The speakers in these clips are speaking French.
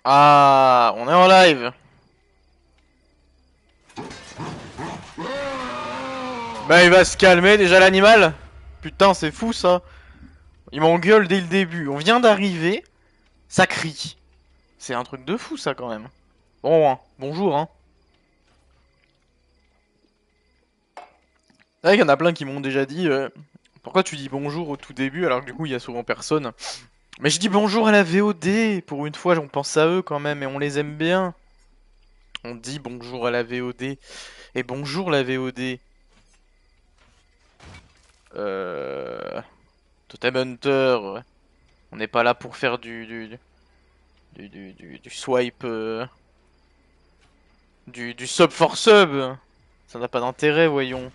Ah, on est en live. Bah il va se calmer déjà l'animal. Putain c'est fou ça. Il m'engueule dès le début. On vient d'arriver, ça crie. C'est un truc de fou ça quand même. Bon, hein, bonjour hein. C'est vrai qu'il y en a plein qui m'ont déjà dit pourquoi tu dis bonjour au tout début alors que du coup il y a souvent personne. Mais je dis bonjour à la VOD. Pour une fois on pense à eux quand même et on les aime bien. On dit bonjour à la VOD. Et bonjour la VOD. Euh... Totem Hunter. Ouais. On n'est pas là pour faire du swipe, du sub for sub. Ça n'a pas d'intérêt, voyons.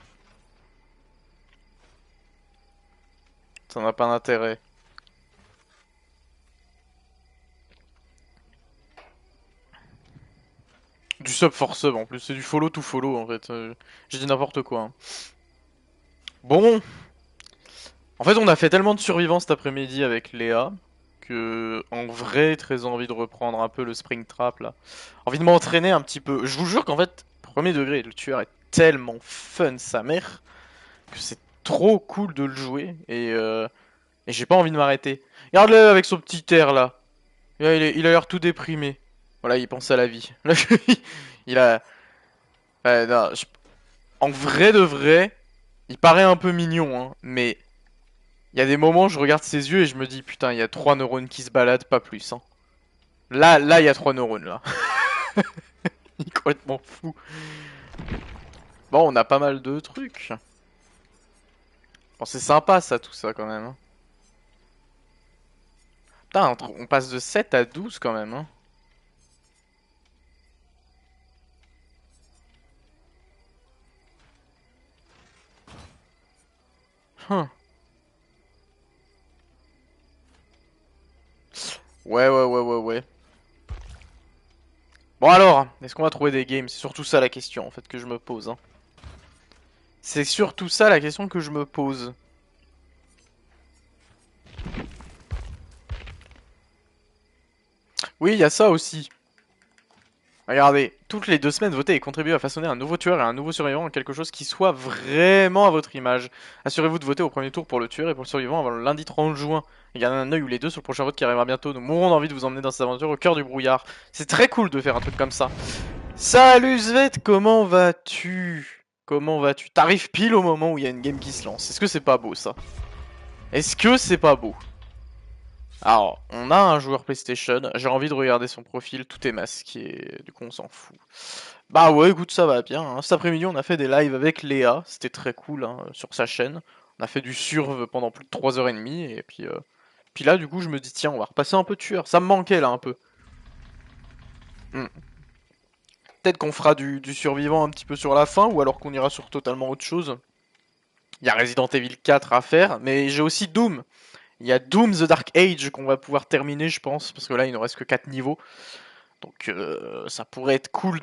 Ça n'a pas d'intérêt. Du sub for sub en plus, c'est du follow to follow en fait. J'ai dit n'importe quoi, hein. Bon, en fait on a fait tellement de survivants cet après-midi avec Léa que en vrai très envie de reprendre un peu le spring trap là. Envie de m'entraîner un petit peu. Je vous jure qu'en fait, premier degré, le tueur est tellement fun sa mère que c'est trop cool de le jouer et j'ai pas envie de m'arrêter. Regarde-le avec son petit air là. Là, il a l'air tout déprimé. Voilà, il pense à la vie. Là, il a. Non, en vrai de vrai, il paraît un peu mignon, hein, mais il y a des moments, je regarde ses yeux et je me dis, putain, il y a 3 neurones qui se baladent, pas plus, hein. Là, il y a 3 neurones, là. Il est complètement fou. Bon, on a pas mal de trucs. Bon, c'est sympa, ça, tout ça, quand même, hein. Putain, on passe de 7 à 12 quand même, hein. Hum. Ouais. Bon alors, est-ce qu'on va trouver des games? C'est surtout ça la question en fait que je me pose, hein. C'est surtout ça la question que je me pose. Oui, il y a ça aussi. Regardez, toutes les 2 semaines, votez et contribuez à façonner un nouveau tueur et un nouveau survivant en quelque chose qui soit vraiment à votre image. Assurez-vous de voter au premier tour pour le tueur et pour le survivant avant le lundi 30 juin. Et gardez un œil ou les deux sur le prochain vote qui arrivera bientôt. Nous mourrons d'envie de vous emmener dans cette aventure au cœur du brouillard. C'est très cool de faire un truc comme ça. Salut Svet, comment vas-tu? Comment vas-tu? T'arrives pile au moment où il y a une game qui se lance. Est-ce que c'est pas beau ça? Est-ce que c'est pas beau? Alors, on a un joueur PlayStation, j'ai envie de regarder son profil, tout est masqué, du coup on s'en fout. Bah ouais, écoute, ça va bien, hein. Cet après-midi on a fait des lives avec Léa, c'était très cool, hein, sur sa chaîne. On a fait du surv pendant plus de 3h30, et puis là du coup je me dis tiens, on va repasser un peu de tueur, ça me manquait là un peu. Hmm. Peut-être qu'on fera du survivant un petit peu sur la fin, ou alors qu'on ira sur totalement autre chose. Il y a Resident Evil 4 à faire, mais j'ai aussi Doom. Il y a Doom The Dark Age qu'on va pouvoir terminer, je pense, parce que là il ne reste que 4 niveaux. Donc ça pourrait être cool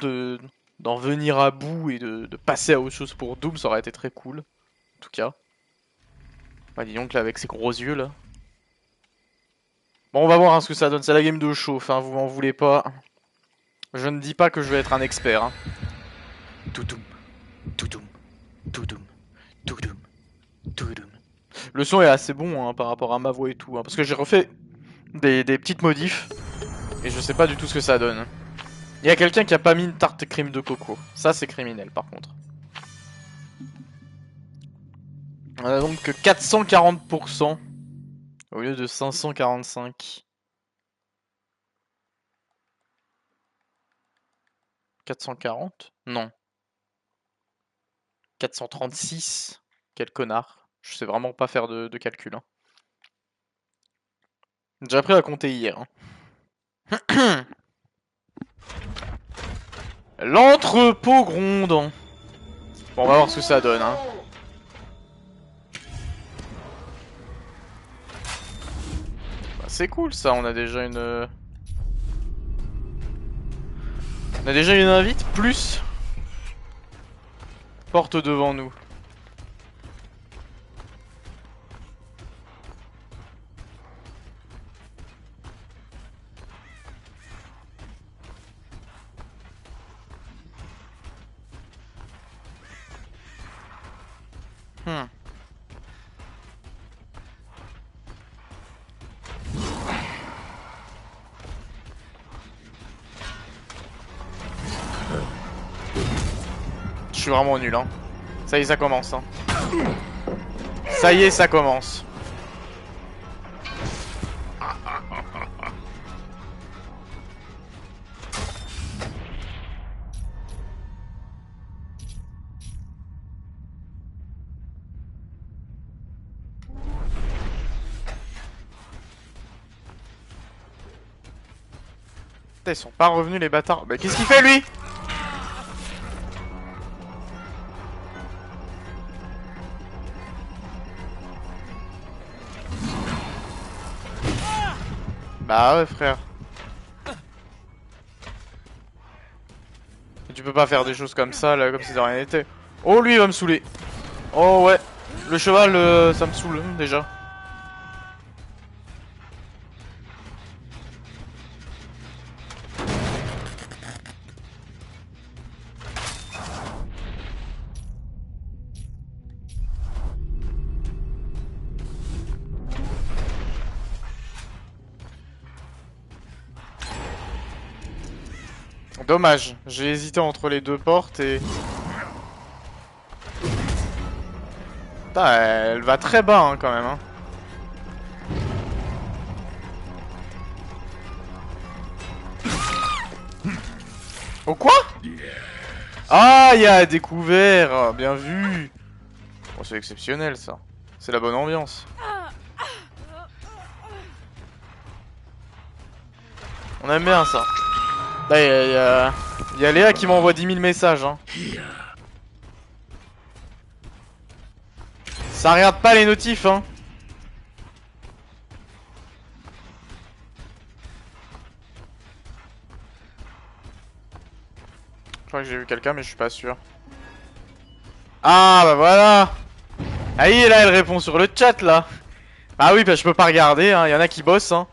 d'en venir à bout et de passer à autre chose pour Doom, ça aurait été très cool, en tout cas. Bah dis donc là avec ses gros yeux là. Bon on va voir hein, ce que ça donne, c'est la game de chauffe, hein, vous m'en voulez pas. Je ne dis pas que je vais être un expert. Hein. Toudoum, toudoum, toudoum, toudoum, toudoum. Le son est assez bon hein, par rapport à ma voix et tout, hein, parce que j'ai refait des petites modifs et je sais pas du tout ce que ça donne. Il y a quelqu'un qui a pas mis une tarte crème de coco, ça c'est criminel par contre. On a donc que 440% au lieu de 545. 440? Non. 436? Quel connard. Je sais vraiment pas faire de calcul. Hein. J'ai appris à compter hier. Hein. L'entrepôt grondant. Bon, on va voir ce que ça donne. Hein. Bah, c'est cool ça, on a déjà une... On a déjà une invite, plus porte devant nous. Hmm. Je suis vraiment nul, hein. Ça y est, ça commence, hein. Ça y est, ça commence. Putain, ils sont pas revenus, les bâtards. Bah, qu'est-ce qu'il fait, lui? Bah ouais, frère. Et tu peux pas faire des choses comme ça, là, comme si de rien n'était. Oh, lui, il va me saouler. Oh, ouais. Le cheval, ça me saoule, déjà. Dommage, j'ai hésité entre les deux portes et... Putain, elle va très bas, hein, quand même, hein. Oh, quoi? Ah, il y a découvert. Bien vu. Oh, c'est exceptionnel, ça. C'est la bonne ambiance. On aime bien ça. Là, y a Léa qui m'envoie 10 000 messages, hein. Ça regarde pas les notifs, hein. Je crois que j'ai vu quelqu'un, mais je suis pas sûr. Ah, bah voilà. Ah, et là, elle répond sur le chat, là. Ah oui, bah je peux pas regarder, hein. Y en a qui bossent, hein.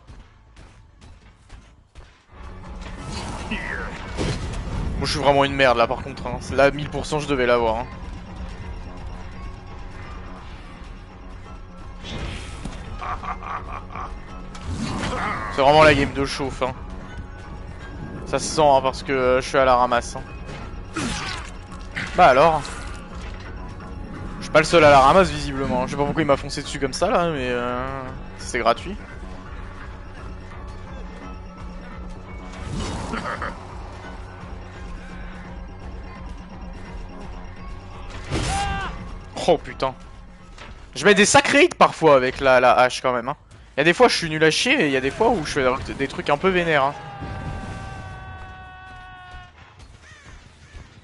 Moi, je suis vraiment une merde, là, par contre, hein. Là, 1000%, je devais l'avoir, hein. C'est vraiment la game de chauffe, hein. Ça se sent, hein, parce que je suis à la ramasse, hein. Bah alors. Je suis pas le seul à la ramasse, visiblement. Je sais pas pourquoi il m'a foncé dessus comme ça, là, mais c'est gratuit. Oh putain. Je mets des sacrés hits parfois avec la hache quand même, hein. Y a des fois je suis nul à chier et y a des fois où je fais des trucs un peu vénères, hein.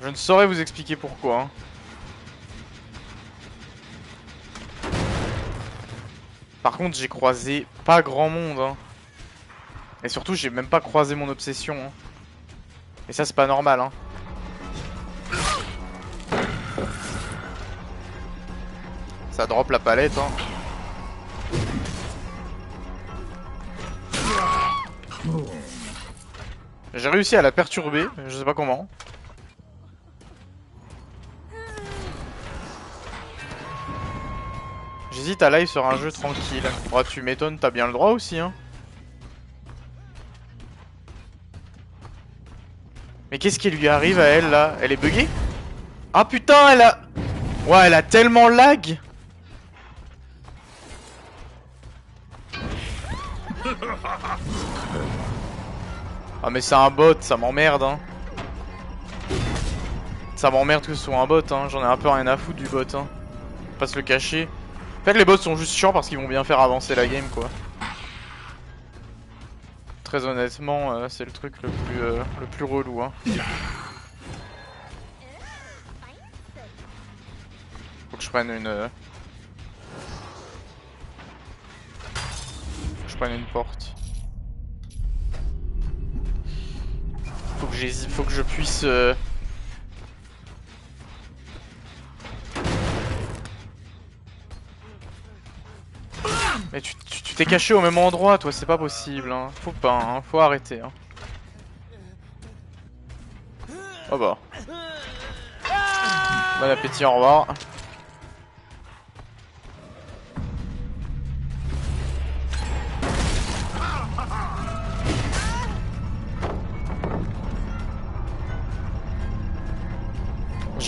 Je ne saurais vous expliquer pourquoi, hein. Par contre j'ai croisé pas grand monde, hein. Et surtout j'ai même pas croisé mon obsession, hein. Et ça c'est pas normal, hein. Ça drop la palette, hein. J'ai réussi à la perturber, je sais pas comment. J'hésite à live sur un jeu tranquille. Oh, tu m'étonnes, t'as bien le droit aussi, hein. Mais qu'est-ce qui lui arrive à elle, là? Elle est buggée? Ah putain, elle a... Ouais, elle a tellement lag. Ah mais c'est un bot, ça m'emmerde, hein. Ça m'emmerde que ce soit un bot, hein. J'en ai un peu rien à foutre du bot, hein. Faut pas se le cacher. En fait les bots sont juste chiants parce qu'ils vont bien faire avancer la game, quoi. Très honnêtement, c'est le truc le plus relou, hein. Faut que je prenne une... Faut que je prenne une porte. Faut que je puisse... Mais tu t'es caché au même endroit, toi, c'est pas possible, hein. Faut pas, hein. Faut arrêter, hein. Oh bah. Bon appétit, au revoir.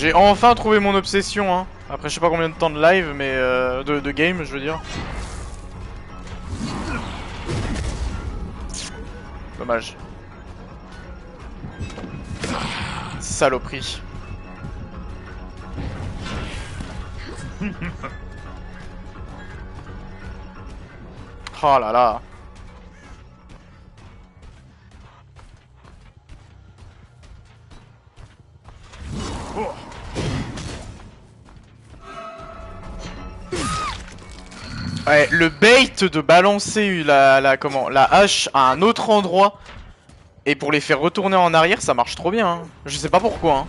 J'ai enfin trouvé mon obsession, hein. Après je sais pas combien de temps de live, mais de game, je veux dire. Dommage. Saloperie. Oh là là. Ouais, le bait de balancer la hache à un autre endroit et pour les faire retourner en arrière, ça marche trop bien. Hein. Je sais pas pourquoi. Hein.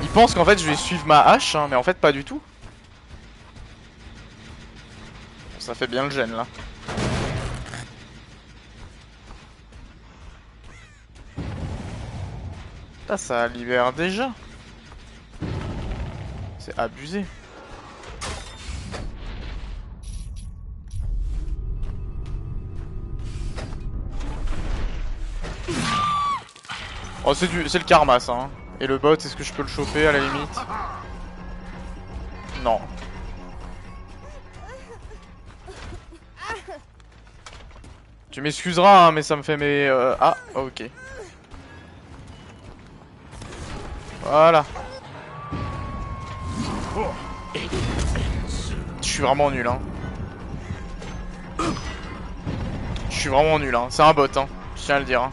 Ils pensent qu'en fait je vais suivre ma hache, hein, mais en fait pas du tout. Bon, ça fait bien le gène là. Ah, ça libère déjà. C'est abusé. Oh, c'est le karma ça. Hein. Et le bot, est-ce que je peux le choper à la limite? Non. Tu m'excuseras, hein, mais ça me fait mes... Ah, ok. Voilà. Je suis vraiment nul, hein. Je suis vraiment nul, hein. C'est un bot, hein. Je tiens à le dire, hein.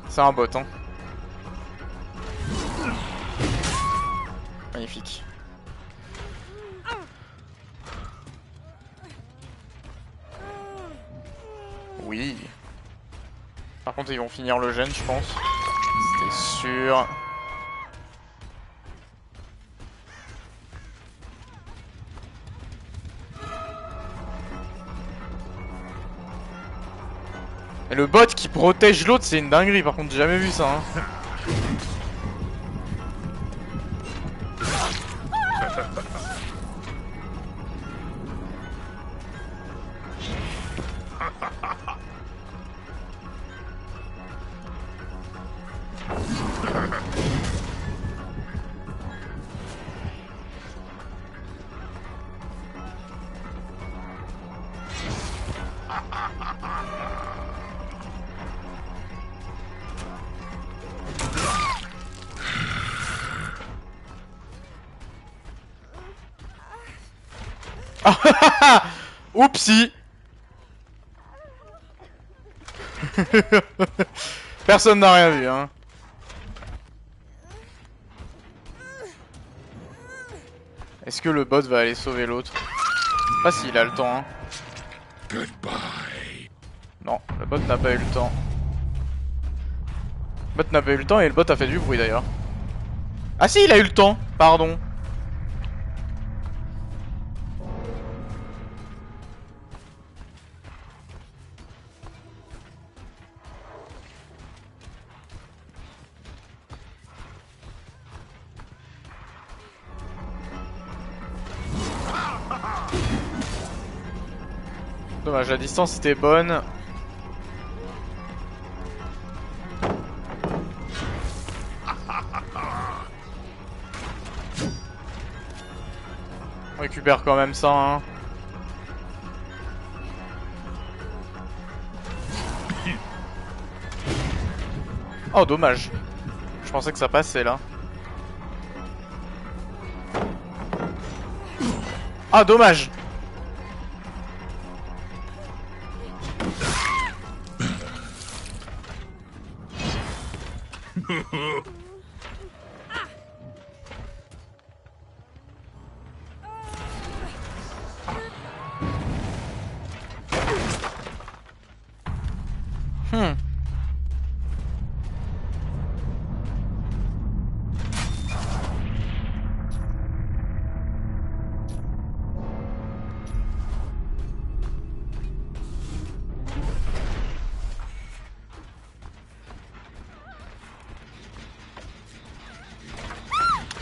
C'est un bot, hein. Magnifique. Oui. Par contre, ils vont finir le gène, je pense. C'était sûr. Et le bot qui protège l'autre, c'est une dinguerie. Par contre, j'ai jamais vu ça. Hein. Oupsie. Personne n'a rien vu, hein. Est-ce que le bot va aller sauver l'autre? Je sais pas s'il a le temps, hein. Non, le bot n'a pas eu le temps. Le bot n'a pas eu le temps et le bot a fait du bruit d'ailleurs. Ah si, il a eu le temps, pardon. Dommage, la distance était bonne. On récupère quand même ça, hein. Oh, dommage. Je pensais que ça passait là. Ah, dommage.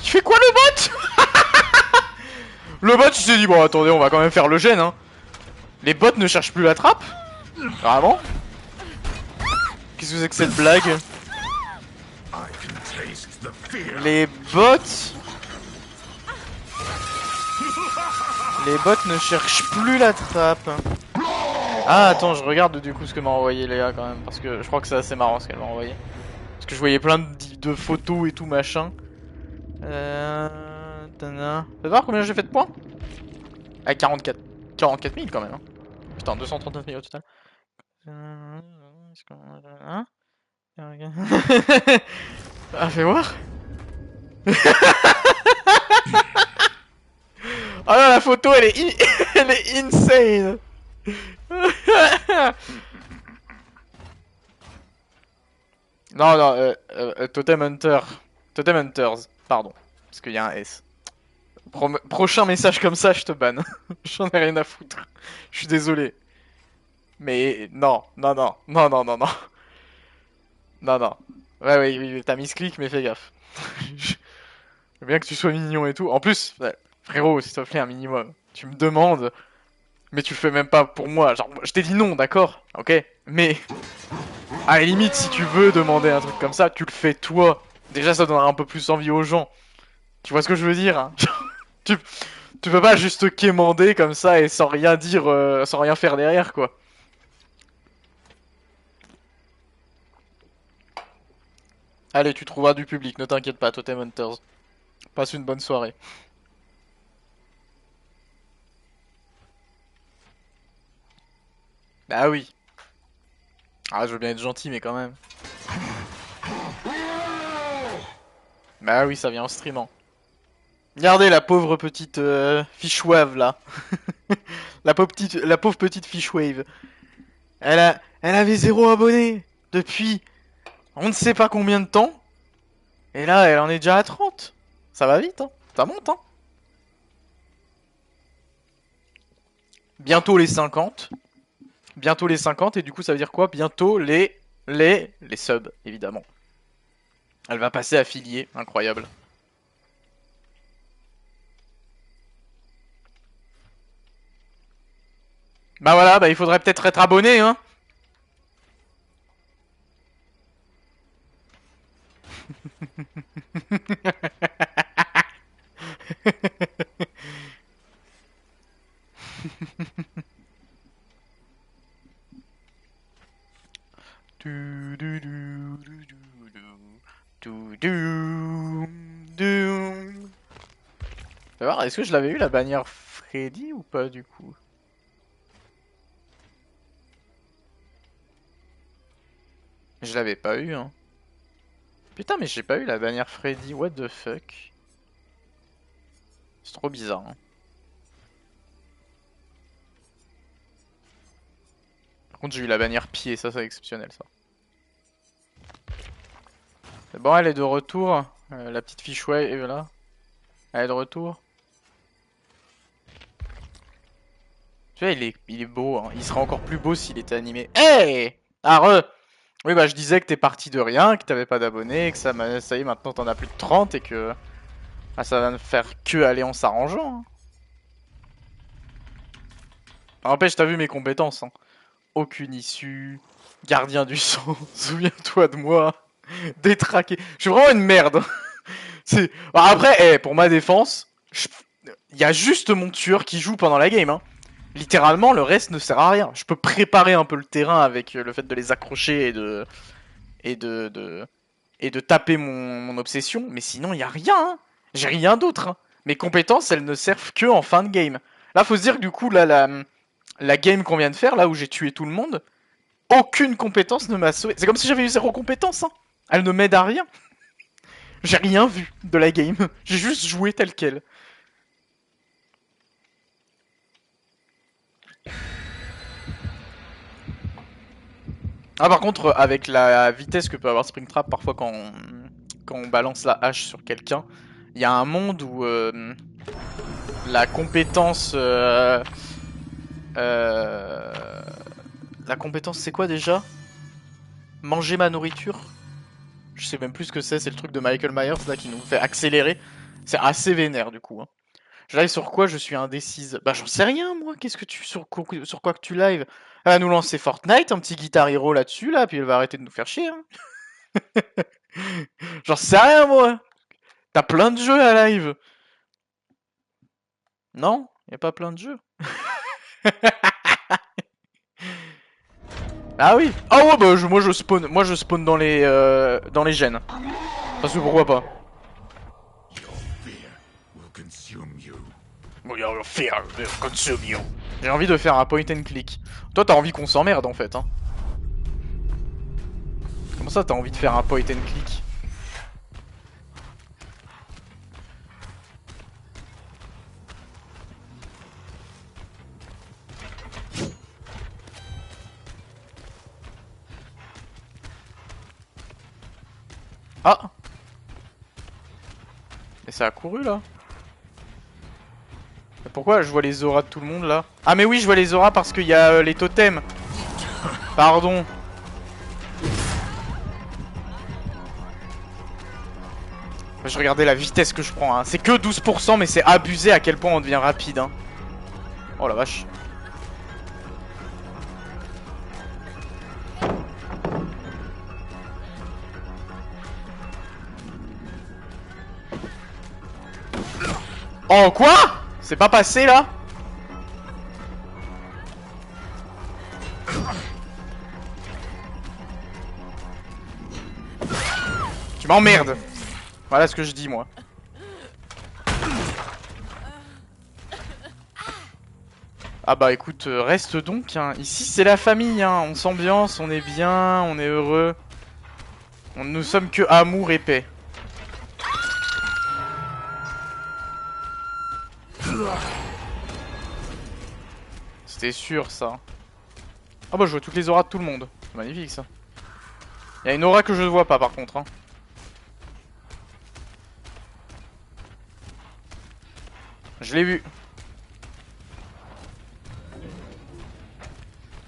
Tu fais quoi le bot? Le bot il s'est dit bon attendez on va quand même faire le gène hein. Les bots ne cherchent plus la trappe? Vraiment? Qu'est-ce que c'est que cette blague? Les bots... Les bots ne cherchent plus la trappe. Ah attends, je regarde du coup ce que m'a envoyé Léa quand même, parce que je crois que c'est assez marrant ce qu'elle m'a envoyé. Parce que je voyais plein de photos et tout machin. Tana. Fais voir combien j'ai fait de points? Ah 44 000 quand même. Hein. Putain, 239 000 au total. Hein? Ah, fais voir. Oh là, la photo, elle est, elle est insane. Non, non, Totem Hunter. Totem Hunters, pardon. Parce qu'il y a un S. Prochain message comme ça, je te banne. J'en ai rien à foutre. Je suis désolé. Mais non, non, non, non, non, non, non. Non, non. Ouais, oui, oui, t'as mis ce clic, mais fais gaffe. Je veux bien que tu sois mignon et tout. En plus, ouais, frérot, s'il te plaît, un minimum. Tu me demandes, mais tu le fais même pas pour moi. Genre, je t'ai dit non, d'accord? Ok? Mais, à la limite, si tu veux demander un truc comme ça, tu le fais toi. Déjà, ça donnera un peu plus envie aux gens. Tu vois ce que je veux dire, hein? tu, tu peux pas juste quémander comme ça et sans rien dire, sans rien faire derrière, quoi. Allez, tu trouveras du public, ne t'inquiète pas, Totem Hunters. Passe une bonne soirée. Bah oui. Ah, je veux bien être gentil, mais quand même. Bah oui, ça vient en streamant. Regardez la pauvre petite Fishwave là. La pauvre petite Fishwave. Elle avait 0 abonnés depuis on ne sait pas combien de temps. Et là, elle en est déjà à 30. Ça va vite, hein. Ça monte, hein. Bientôt les 50. Bientôt les 50, et du coup, ça veut dire quoi? Bientôt les subs, évidemment. Elle va passer affiliée, incroyable. Bah voilà, bah il faudrait peut-être être abonné, hein. Fais voir, est-ce que je l'avais eu la bannière Freddy ou pas du coup? Je l'avais pas eu, hein. Putain, mais j'ai pas eu la bannière Freddy, what the fuck? C'est trop bizarre, hein. Par contre, j'ai eu la bannière pied, ça c'est exceptionnel ça. C'est bon, elle est de retour. La petite fiche ouais, est là. Elle est de retour. Tu vois, il est beau, hein. Il serait encore plus beau s'il était animé. Hey! Ah, oui, bah je disais que t'es parti de rien, que t'avais pas d'abonnés, que ça y est, maintenant t'en as plus de 30 et que bah, ça va ne faire que aller en s'arrangeant. Hein. N'empêche, t'as vu mes compétences. Hein. Aucune issue, gardien du sang, souviens-toi de moi, détraqué. Je suis vraiment une merde. Bah, après, pour ma défense, il y a juste mon tueur qui joue pendant la game. Hein. Littéralement, le reste ne sert à rien. Je peux préparer un peu le terrain avec le fait de les accrocher et de taper mon obsession, mais sinon il y a rien. Hein. J'ai rien d'autre. Hein. Mes compétences, elles ne servent que en fin de game. Là, faut se dire que du coup, là, la game qu'on vient de faire, là où j'ai tué tout le monde, aucune compétence ne m'a sauvé. C'est comme si j'avais eu 0 compétence. Hein. Elle ne m'aide à rien. J'ai rien vu de la game. J'ai juste joué tel quel. Ah par contre, avec la vitesse que peut avoir Springtrap parfois quand on balance la hache sur quelqu'un, il y a un monde où la compétence... la compétence c'est quoi déjà? Manger ma nourriture? Je sais même plus ce que c'est le truc de Michael Myers là qui nous fait accélérer. C'est assez vénère du coup. Hein. Je live sur quoi? Je suis indécise. Bah j'en sais rien moi, qu'est-ce que tu sur quoi que tu live? Elle va nous lancer Fortnite, un petit Guitar Hero là-dessus là, puis elle va arrêter de nous faire chier. Hein. J'en sais rien moi. T'as plein de jeux à live. Non? Y a pas plein de jeux. Ah oui. Ah ouais bah moi je spawn dans les gènes. Parce que pourquoi pas? Your fear will consume you. J'ai envie de faire un point and click. Toi t'as envie qu'on s'emmerde en fait hein. Comment ça t'as envie de faire un point and click? Ah. Mais ça a couru là. Mais pourquoi je vois les auras de tout le monde là? Ah mais oui je vois les auras parce qu'il y a les totems. Pardon. Je regardais la vitesse que je prends hein. C'est que 12% mais c'est abusé à quel point on devient rapide hein. Oh la vache. Oh quoi? C'est pas passé là? Tu m'emmerdes. Voilà ce que je dis moi. Ah bah écoute, reste donc hein. Ici c'est la famille hein. On s'ambiance, on est bien, on est heureux. Nous sommes que amour et paix. C'était sûr ça. Ah bah je vois toutes les auras de tout le monde. C'est magnifique ça. Il y a une aura que je ne vois pas par contre hein. Je l'ai vu.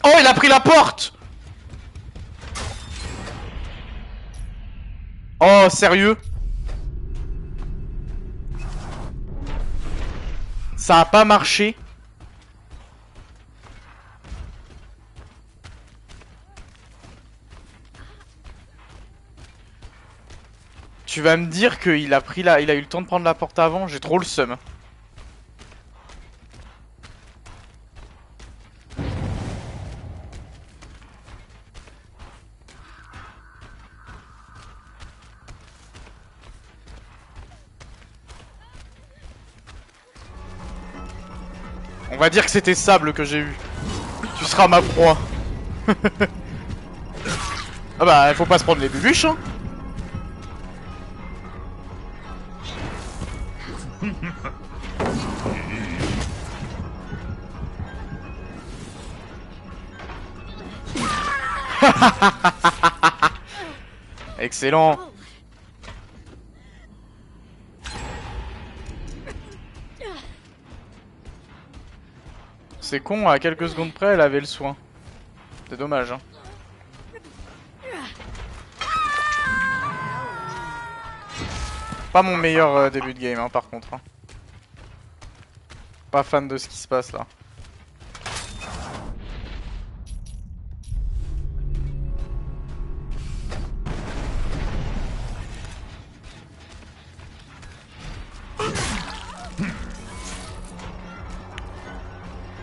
Oh il a pris la porte. Oh sérieux? Ça a pas marché. Tu vas me dire qu'il a pris il a eu le temps de prendre la porte avant, j'ai trop le seum. On va dire que c'était Sable que j'ai eu. Tu seras ma proie. Ah bah faut pas se prendre les bubuches hein. Excellent. C'est con, à quelques secondes près, elle avait le soin. C'est dommage, hein. Pas mon meilleur début de game, hein, par contre. Hein. Pas fan de ce qui se passe là.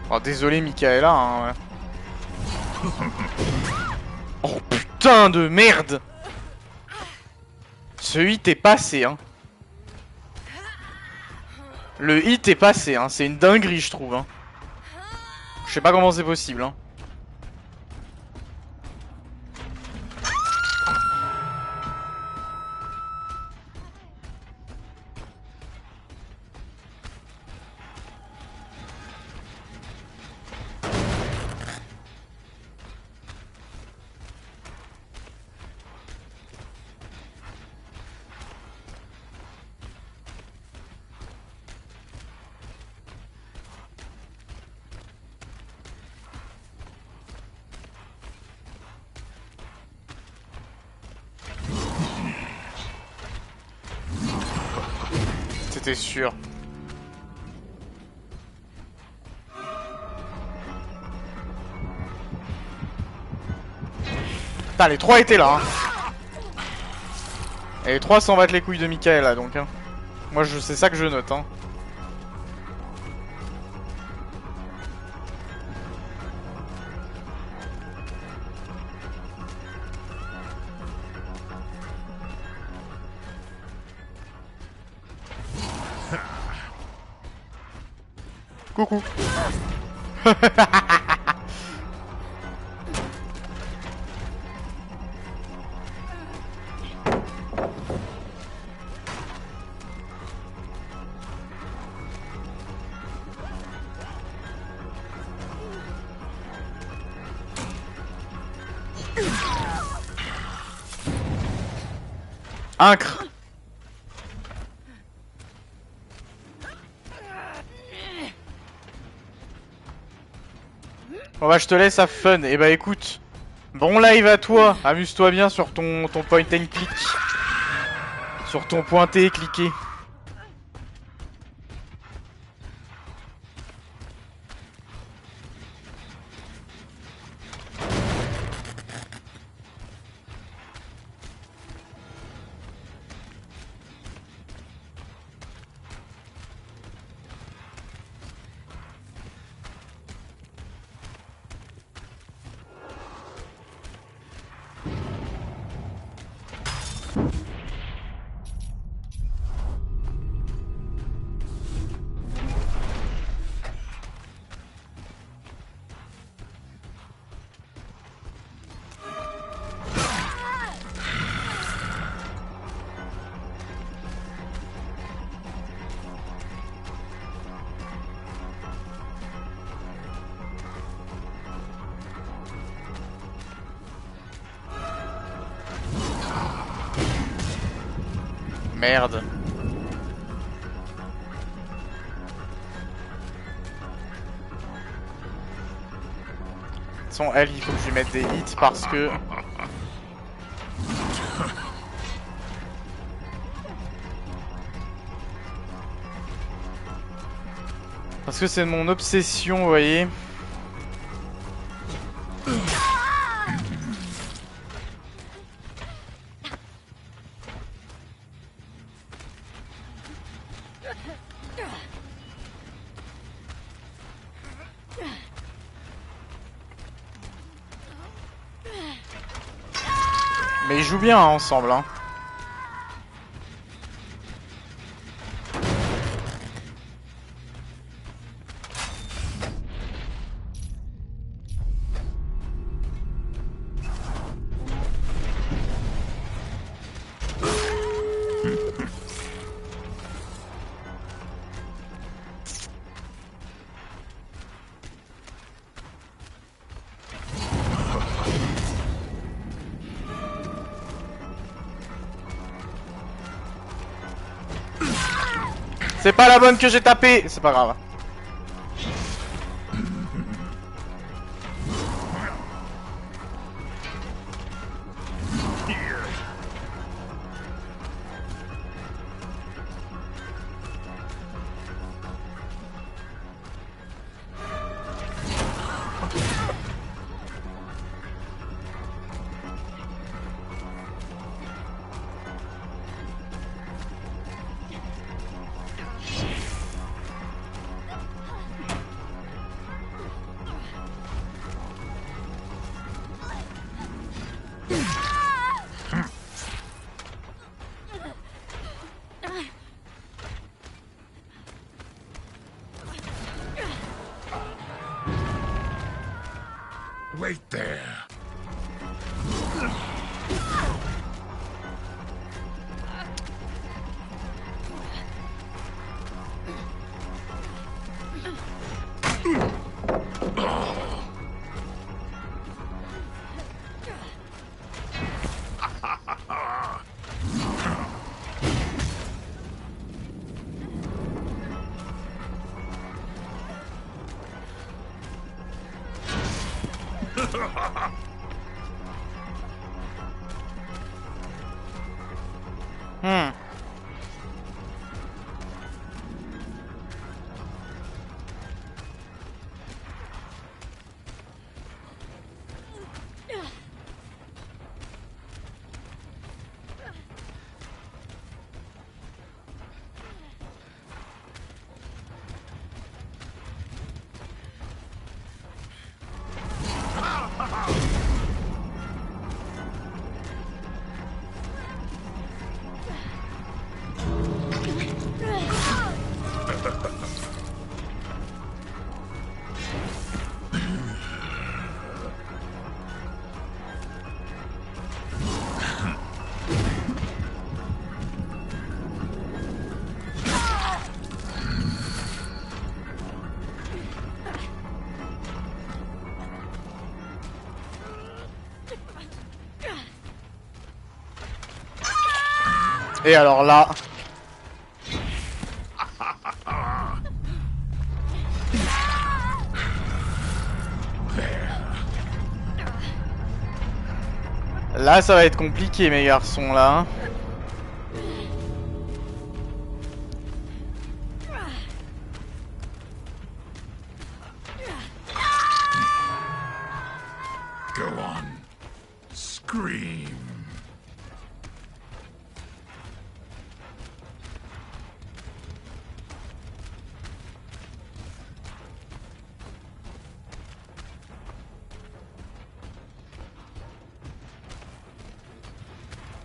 Oh, désolé, Michaela. Hein, ouais. Oh putain de merde! Ce hit est passé, hein. Le hit est passé, hein. C'est une dinguerie, je trouve. Hein. Je sais pas comment c'est possible. Hein. C'était sûr. Putain, les trois étaient là, hein. Et les trois s'en battent les couilles de Michael, là, donc, hein. Moi, c'est ça que je note, hein. Coucou. Incre. Bon bah je te laisse à fun. Et bah écoute, bon live à toi. Amuse-toi bien sur ton point and click. Sur ton pointé cliqué. Merde. De toute façon, elle, il faut que je lui mette des hits parce que... Parce que c'est mon obsession, vous voyez. Mais ils jouent bien hein, ensemble, hein. C'est pas la bonne que j'ai tapée. C'est pas grave. Wait there. Et alors là... Là, ça va être compliqué, mes garçons, là. Hein. Go on. Scream.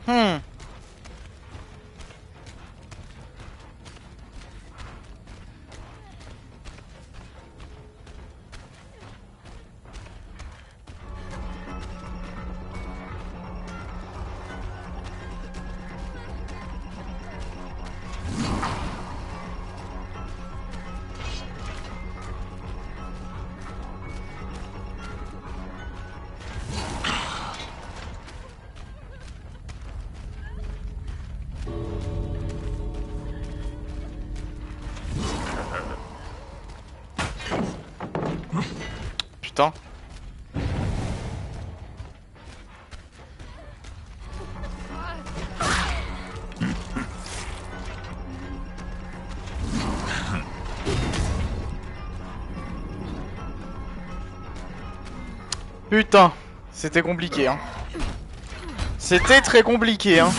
Hmm. Putain. Putain. C'était compliqué, hein. C'était très compliqué, hein.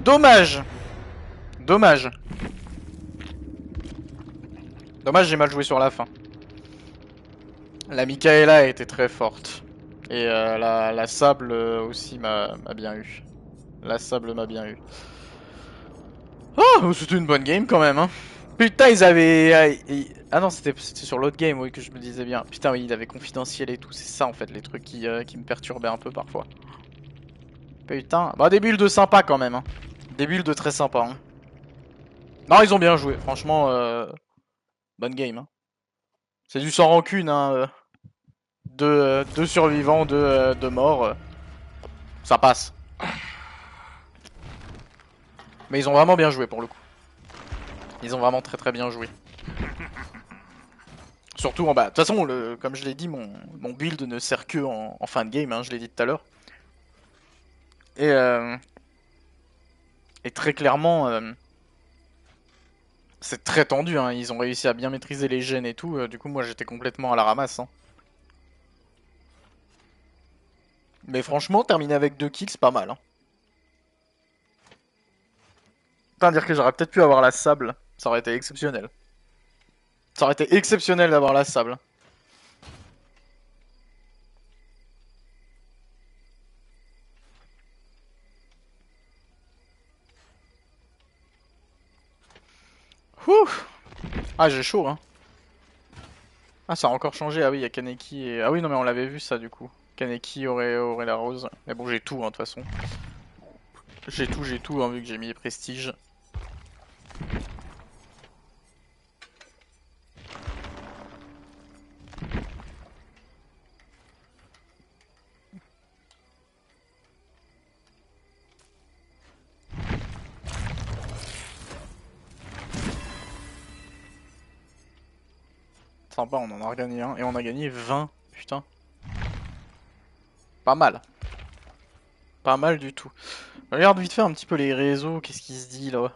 Dommage. Dommage. Dommage, j'ai mal joué sur la fin. La Michaela était très forte. Et la sable aussi m'a bien eu. La sable m'a bien eu. Oh, c'était une bonne game quand même, hein. Putain, ils avaient... Ah non, c'était sur l'autre game, oui, que je me disais bien. Putain, oui, il avait confidentiel et tout. C'est ça, en fait, les trucs qui me perturbaient un peu parfois. Putain. Bah, des builds sympas quand même, hein. Des builds très sympas, hein. Non, ils ont bien joué. Franchement, bonne game, hein. C'est du sans rancune, hein. Deux survivants, deux morts. Ça passe. Mais ils ont vraiment bien joué pour le coup. Ils ont vraiment très très bien joué. Surtout en bas. De toute façon, comme je l'ai dit, mon build ne sert que en fin de game, hein, je l'ai dit tout à l'heure. Et, et très clairement, c'est très tendu. Hein. Ils ont réussi à bien maîtriser les gènes et tout. Du coup, moi j'étais complètement à la ramasse. Hein. Mais franchement, terminer avec 2 kills, c'est pas mal. Hein. Pas dire que j'aurais peut-être pu avoir la sable. Ça aurait été exceptionnel. Ça aurait été exceptionnel d'avoir la sable. Ouh. Ah, j'ai chaud, hein. Ah, ça a encore changé. Ah oui, il y a Kaneki et... Ah oui, non, mais on l'avait vu, ça, du coup. Kaneki aurait la rose. Mais bon, j'ai tout, hein, de toute façon. J'ai tout, hein, vu que j'ai mis prestige. Sympa, on en a gagné un. Et on a gagné 20. Putain. Pas mal. Pas mal du tout. Regarde vite fait un petit peu les réseaux. Qu'est-ce qui se dit, là?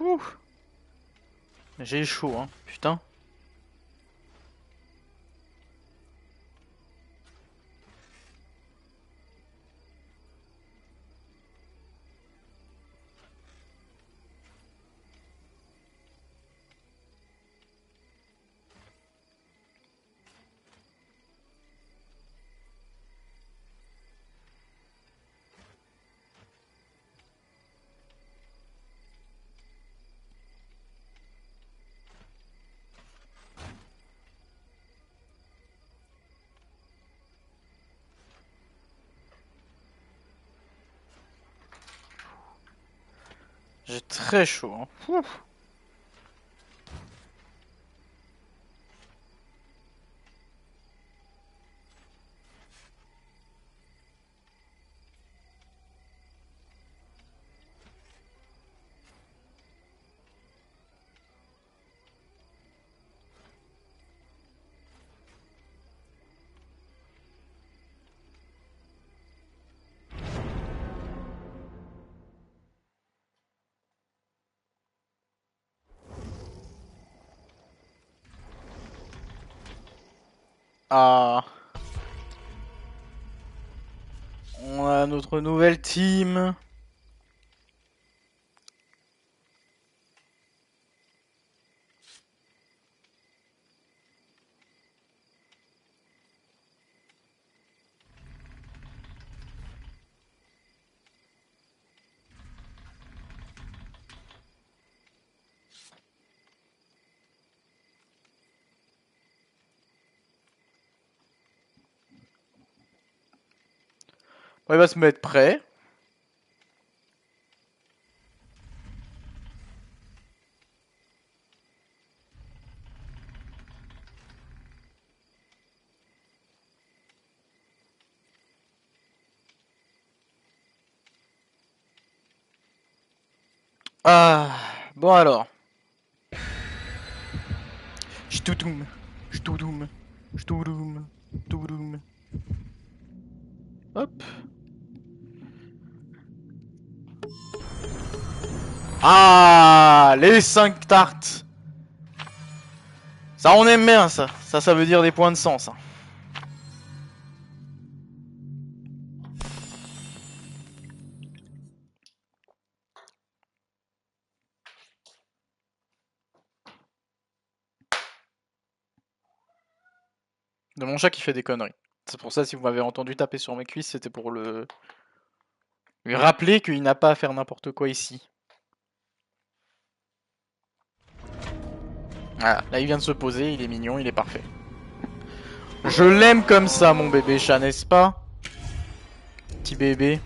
Ouh. J'ai chaud, hein, putain. J'ai très chaud, hein. Ouh. Ah. On a notre nouvelle team. Bon, il va se mettre prêt. Ah. Bon alors. J'toudoum. J'toudoum. J'toudoum. J'toudoum. Hop. Ah, les 5 tartes. Ça, on aime bien ça. Ça veut dire des points de sens. Hein. De mon chat qui fait des conneries. C'est pour ça, si vous m'avez entendu taper sur mes cuisses, c'était pour lui rappeler qu'il n'a pas à faire n'importe quoi ici. Voilà, là il vient de se poser, il est mignon, il est parfait. Je l'aime comme ça, mon bébé chat, n'est-ce pas? Petit bébé.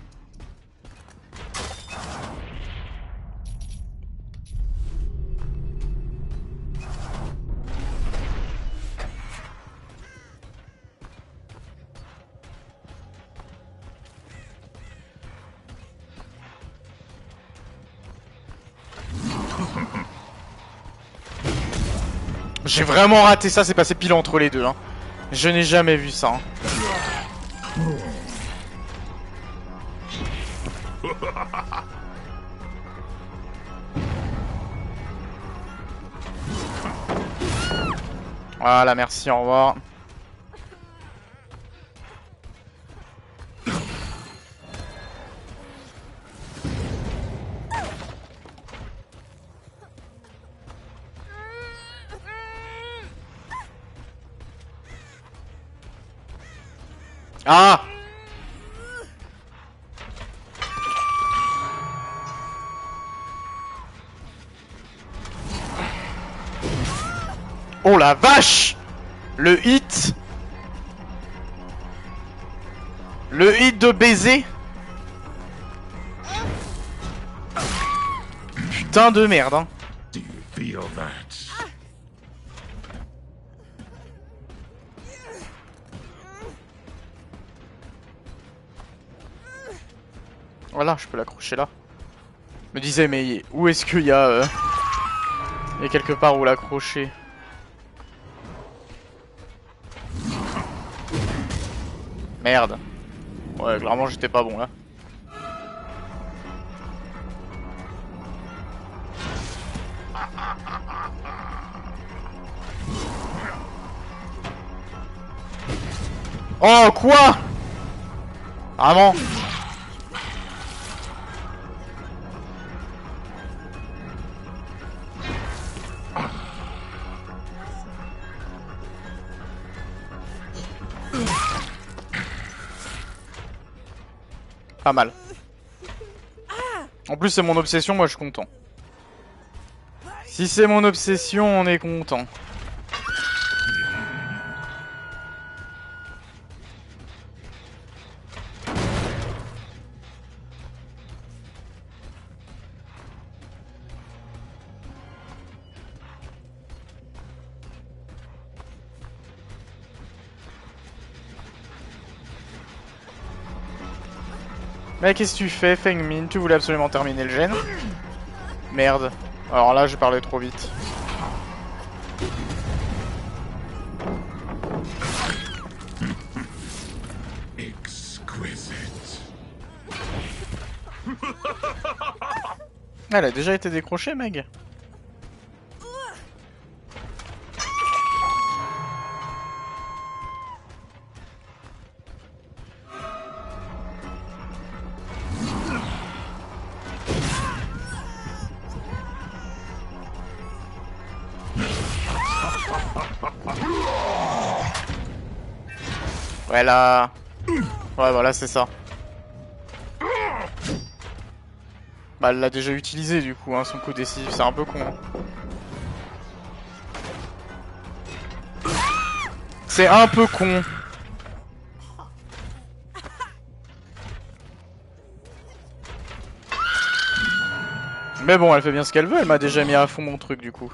J'ai vraiment raté ça, c'est passé pile entre les deux. Hein. Je n'ai jamais vu ça. Hein. Voilà, merci, au revoir. Ah! Oh la vache! Le hit! Le hit de baiser! Putain de merde, hein! Do you feel that? Voilà, je peux l'accrocher là. Je me disais, mais où est-ce qu'il y a... Il y a quelque part où l'accrocher. Merde. Ouais, clairement j'étais pas bon là. Oh, quoi? Vraiment? Pas mal. En plus, c'est mon obsession, moi je suis content. Si c'est mon obsession, on est content. Mais qu'est-ce que tu fais, Feng Min? Tu voulais absolument terminer le gène? Merde. Alors là, j'ai parlé trop vite. Exquisite. Elle a déjà été décrochée, Meg. Ouais, là... Ouais, voilà, c'est ça. Bah, elle l'a déjà utilisé, du coup, hein, son coup décisif. C'est un peu con. Hein. C'est un peu con. Mais bon, elle fait bien ce qu'elle veut. Elle m'a déjà mis à fond mon truc, du coup.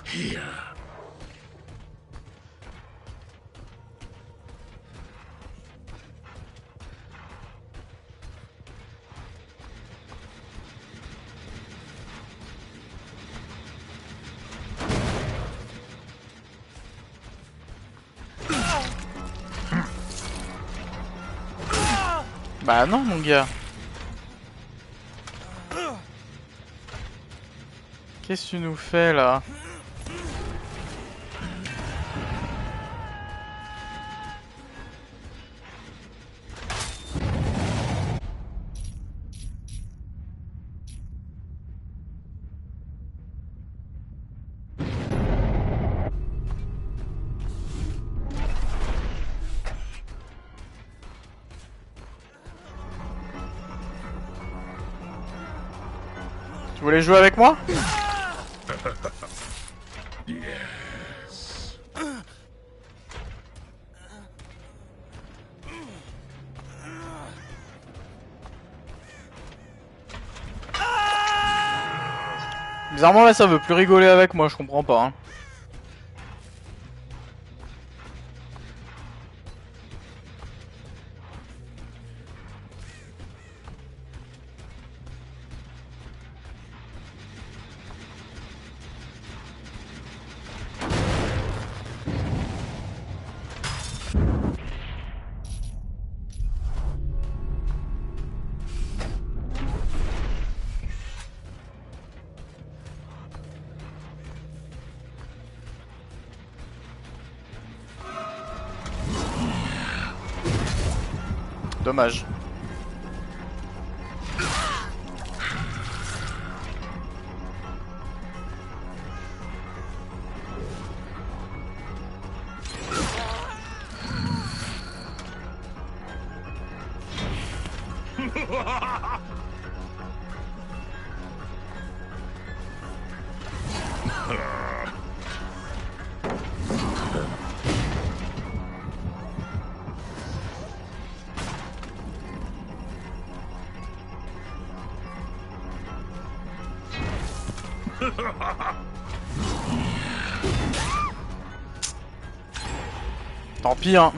Bah non, mon gars. Qu'est-ce que tu nous fais, là? Tu voulais jouer avec moi? Yes. Bizarrement, là, ça veut plus rigoler avec moi, je comprends pas. Hein. Dommage. Tant pis, hein.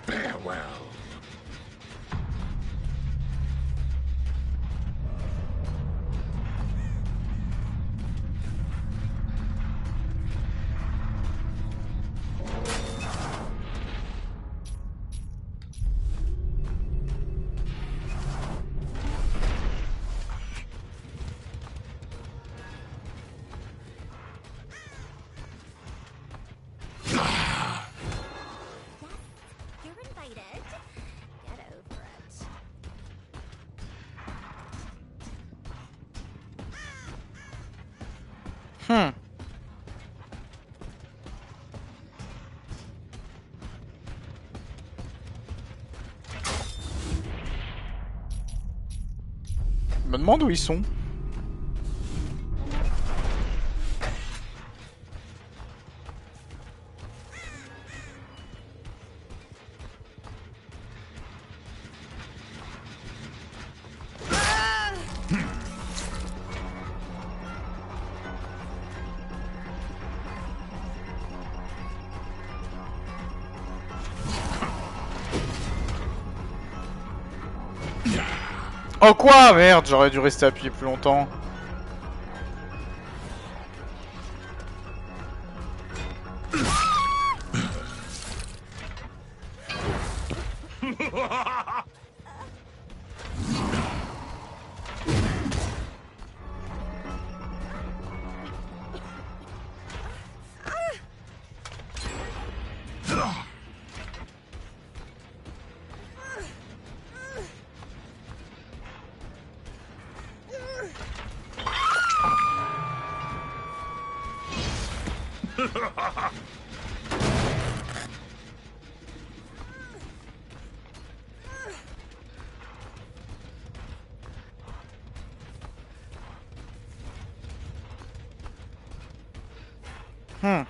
Farewell. Hmm. Je me demande où ils sont. Oh quoi? Merde, j'aurais dû rester appuyé plus longtemps. Hmm.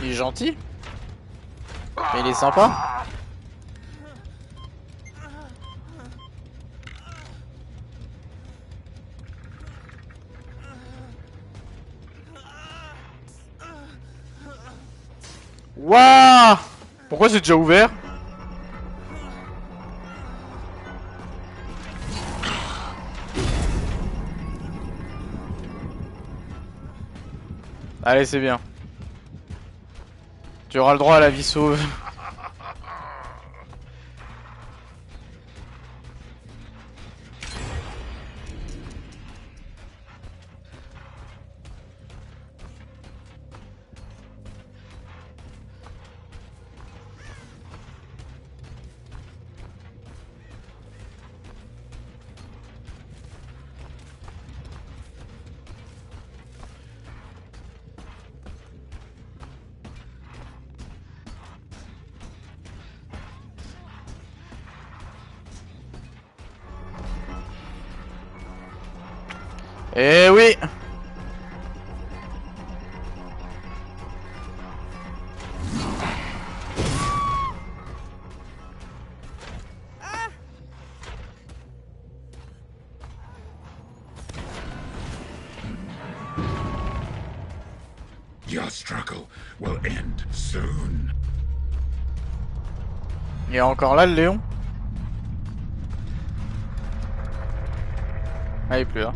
Il est gentil. Mais il est sympa. Waouh! Pourquoi c'est déjà ouvert? Allez, c'est bien. Tu auras le droit à la vie sauve. Eh oui! Your struggle will end soon. Il est encore là le Léon? Ah, il est plus là.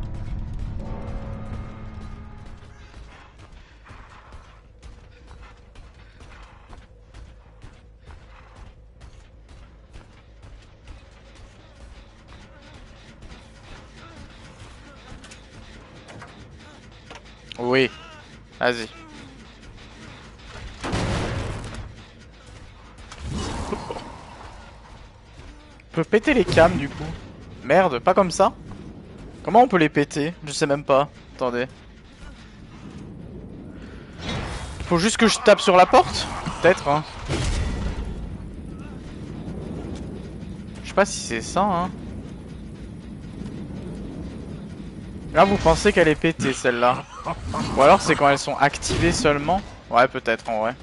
Oui, vas-y. peux péter les cams du coup. Merde, pas comme ça. Comment on peut les péter? Je sais même pas. Attendez. Faut juste que je tape sur la porte? Peut-être, hein. Je sais pas si c'est ça, hein. Là, vous pensez qu'elle est pétée, celle-là. Ou alors c'est quand elles sont activées seulement. Ouais, peut-être, en vrai.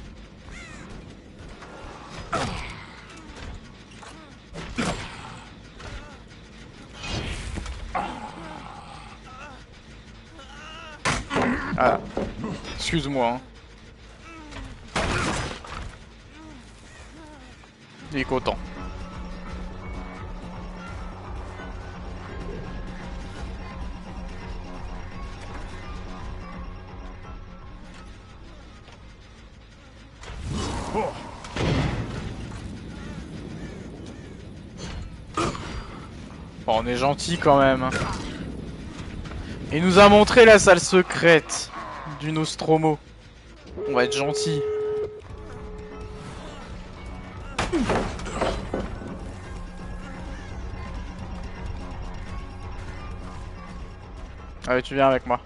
Ah. Excuse-moi, hein. Il est content. Bon, on est gentil quand même. Il nous a montré la salle secrète du Nostromo. On va être gentil. Allez, tu viens avec moi.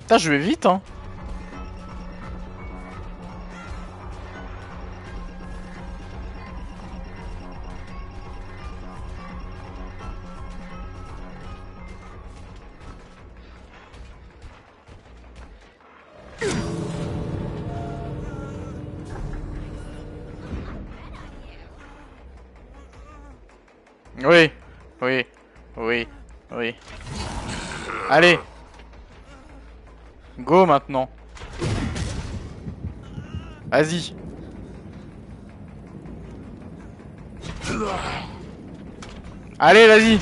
Putain, je vais vite, hein. Oui, oui, oui, oui. Allez. Go maintenant. Vas-y. Allez, vas-y.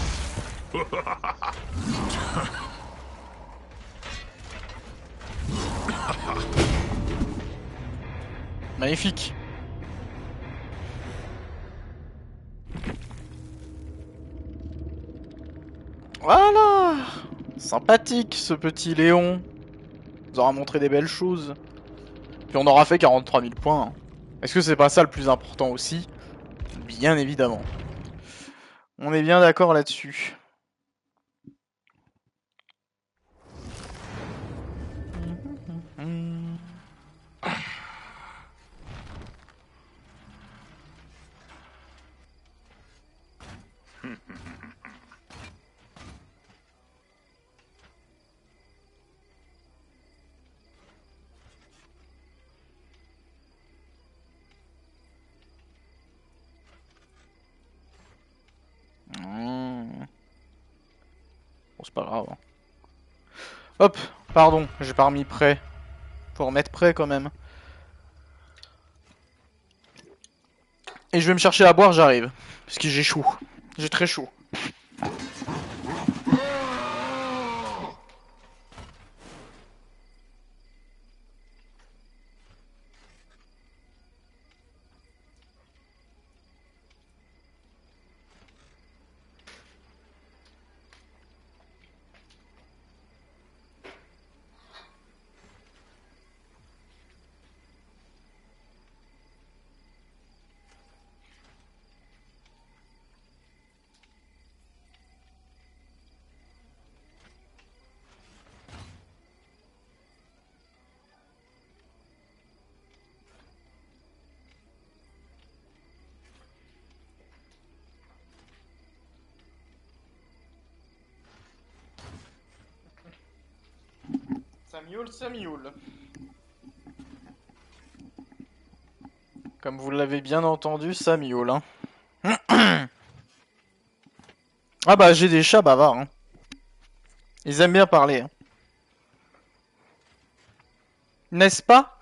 Magnifique. Voilà. Sympathique ce petit Léon. Nous aura montré des belles choses. Puis on aura fait 43 000 points. Hein. Est-ce que c'est pas ça le plus important aussi? Bien évidemment. On est bien d'accord là-dessus. Bon, c'est pas grave. Hein. Hop, pardon, j'ai pas remis prêt. Faut remettre prêt quand même. Et je vais me chercher à boire, j'arrive. Parce que j'ai chaud. J'ai très chaud. Ça miaule, ça miaule. Comme vous l'avez bien entendu, ça miaule. Hein. Ah bah j'ai des chats bavards. Hein. Ils aiment bien parler. Hein. N'est-ce pas,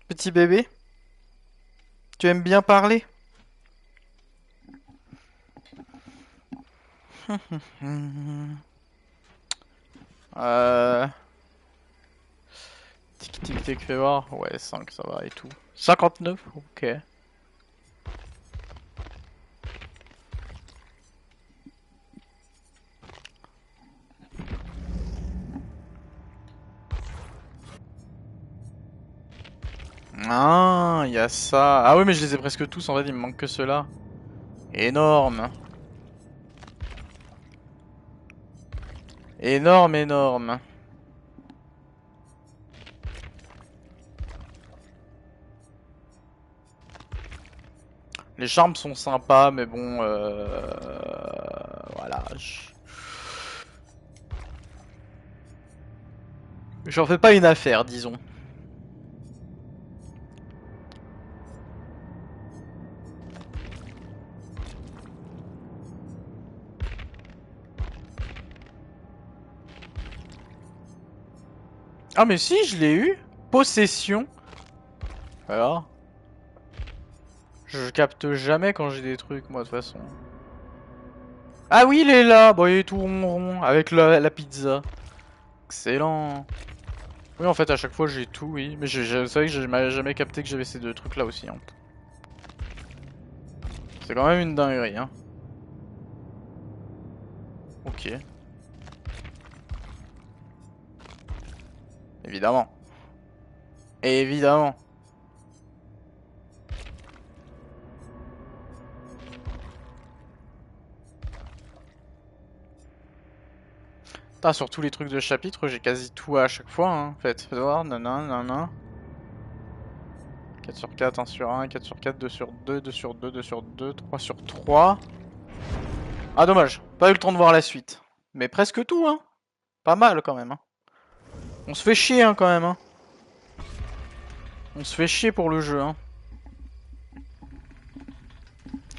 petit bébé? Tu aimes bien parler? euh... Tic tic tic, fais voir. Ouais, 5, ça va et tout. 59, ok. Ah, il y a ça. Ah oui, mais je les ai presque tous, en fait, il me manque que ceux-là. Énorme. Énorme, énorme. Les charmes sont sympas, mais bon, voilà. J'en fais pas une affaire, disons. Ah mais si, je l'ai eu. Possession. Alors, je capte jamais quand j'ai des trucs, moi, de toute façon. Ah oui, il est là. Bon, il est tout rond, rond, avec la pizza. Excellent. Oui, en fait, à chaque fois, j'ai tout, oui. Mais c'est vrai que j'ai jamais capté que j'avais ces deux trucs-là aussi. Hein. C'est quand même une dinguerie, hein. Ok. Évidemment. Évidemment. Putain, sur tous les trucs de chapitre, j'ai quasi tout à chaque fois, hein, en fait. Fais voir, nanana, nanana. 4 sur 4, 1 sur 1, 4 sur 4, 2 sur 2, 2 sur 2, 2 sur 2, 3 sur 3. Ah, dommage. Pas eu le temps de voir la suite. Mais presque tout, hein. Pas mal, quand même, hein. On se fait chier, hein, quand même, hein. On se fait chier pour le jeu, hein.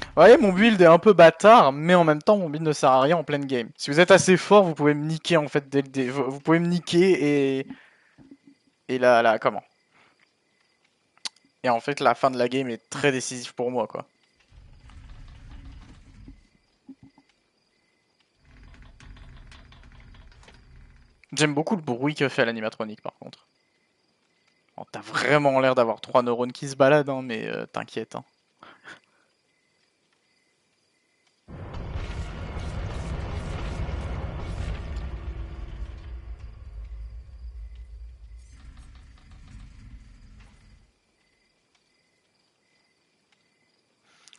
Vous voyez, mon build est un peu bâtard, mais en même temps, mon build ne sert à rien en pleine game. Si vous êtes assez fort, vous pouvez me niquer, en fait, vous pouvez me niquer et... Et là, comment? Et en fait, la fin de la game est très décisive pour moi, quoi. J'aime beaucoup le bruit que fait l'animatronique, par contre. Bon, t'as vraiment l'air d'avoir 3 neurones qui se baladent, hein, mais t'inquiète, hein.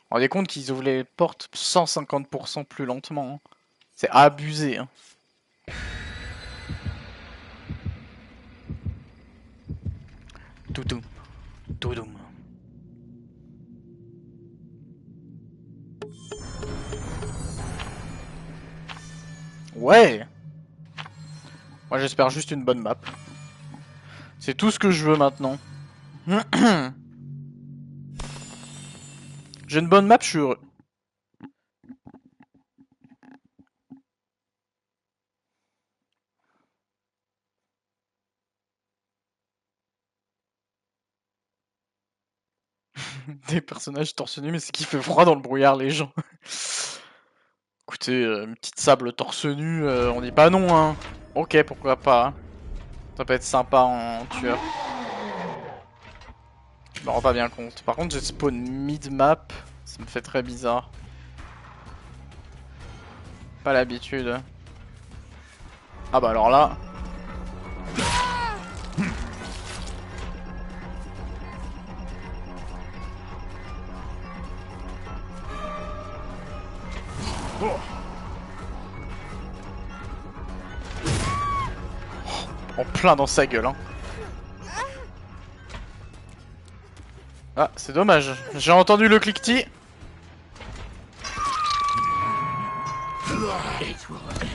Vous vous rendez compte qu'ils ouvrent les portes 150% plus lentement, hein. C'est abusé, hein. Toudoum. Toudoum. Ouais. Moi j'espère juste une bonne map. C'est tout ce que je veux maintenant. J'ai une bonne map, je suis heureux. Des personnages torse nu, mais c'est qu'il fait froid dans le brouillard, les gens. Écoutez, une petite sable torse nu, on dit pas non, hein. Ok, pourquoi pas. Hein. Ça peut être sympa en tueur. Je me rends pas bien compte. Par contre, j'ai spawn mid-map. Ça me fait très bizarre. Pas l'habitude. Ah bah alors là... En plein dans sa gueule, hein. Ah, c'est dommage. J'ai entendu le cliquetis.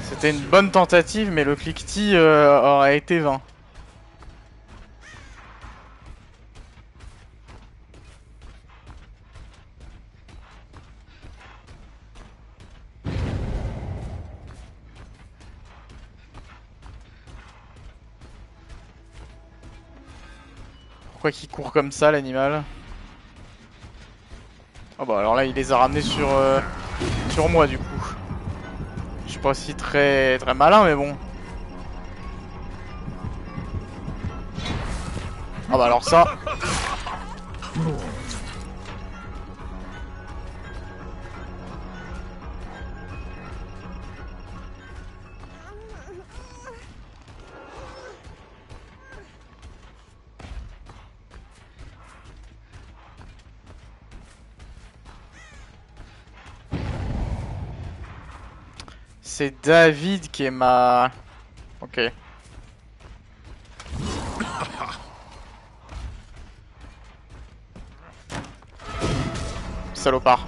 C'était une bonne tentative, mais le cliquetis aurait été vain. Pourquoi qu'il court comme ça, l'animal? Oh bah alors là, il les a ramenés sur moi, du coup. Je suis pas si très malin, mais bon. Ah bah alors ça... C'est David qui est ma... Ok. Salopard.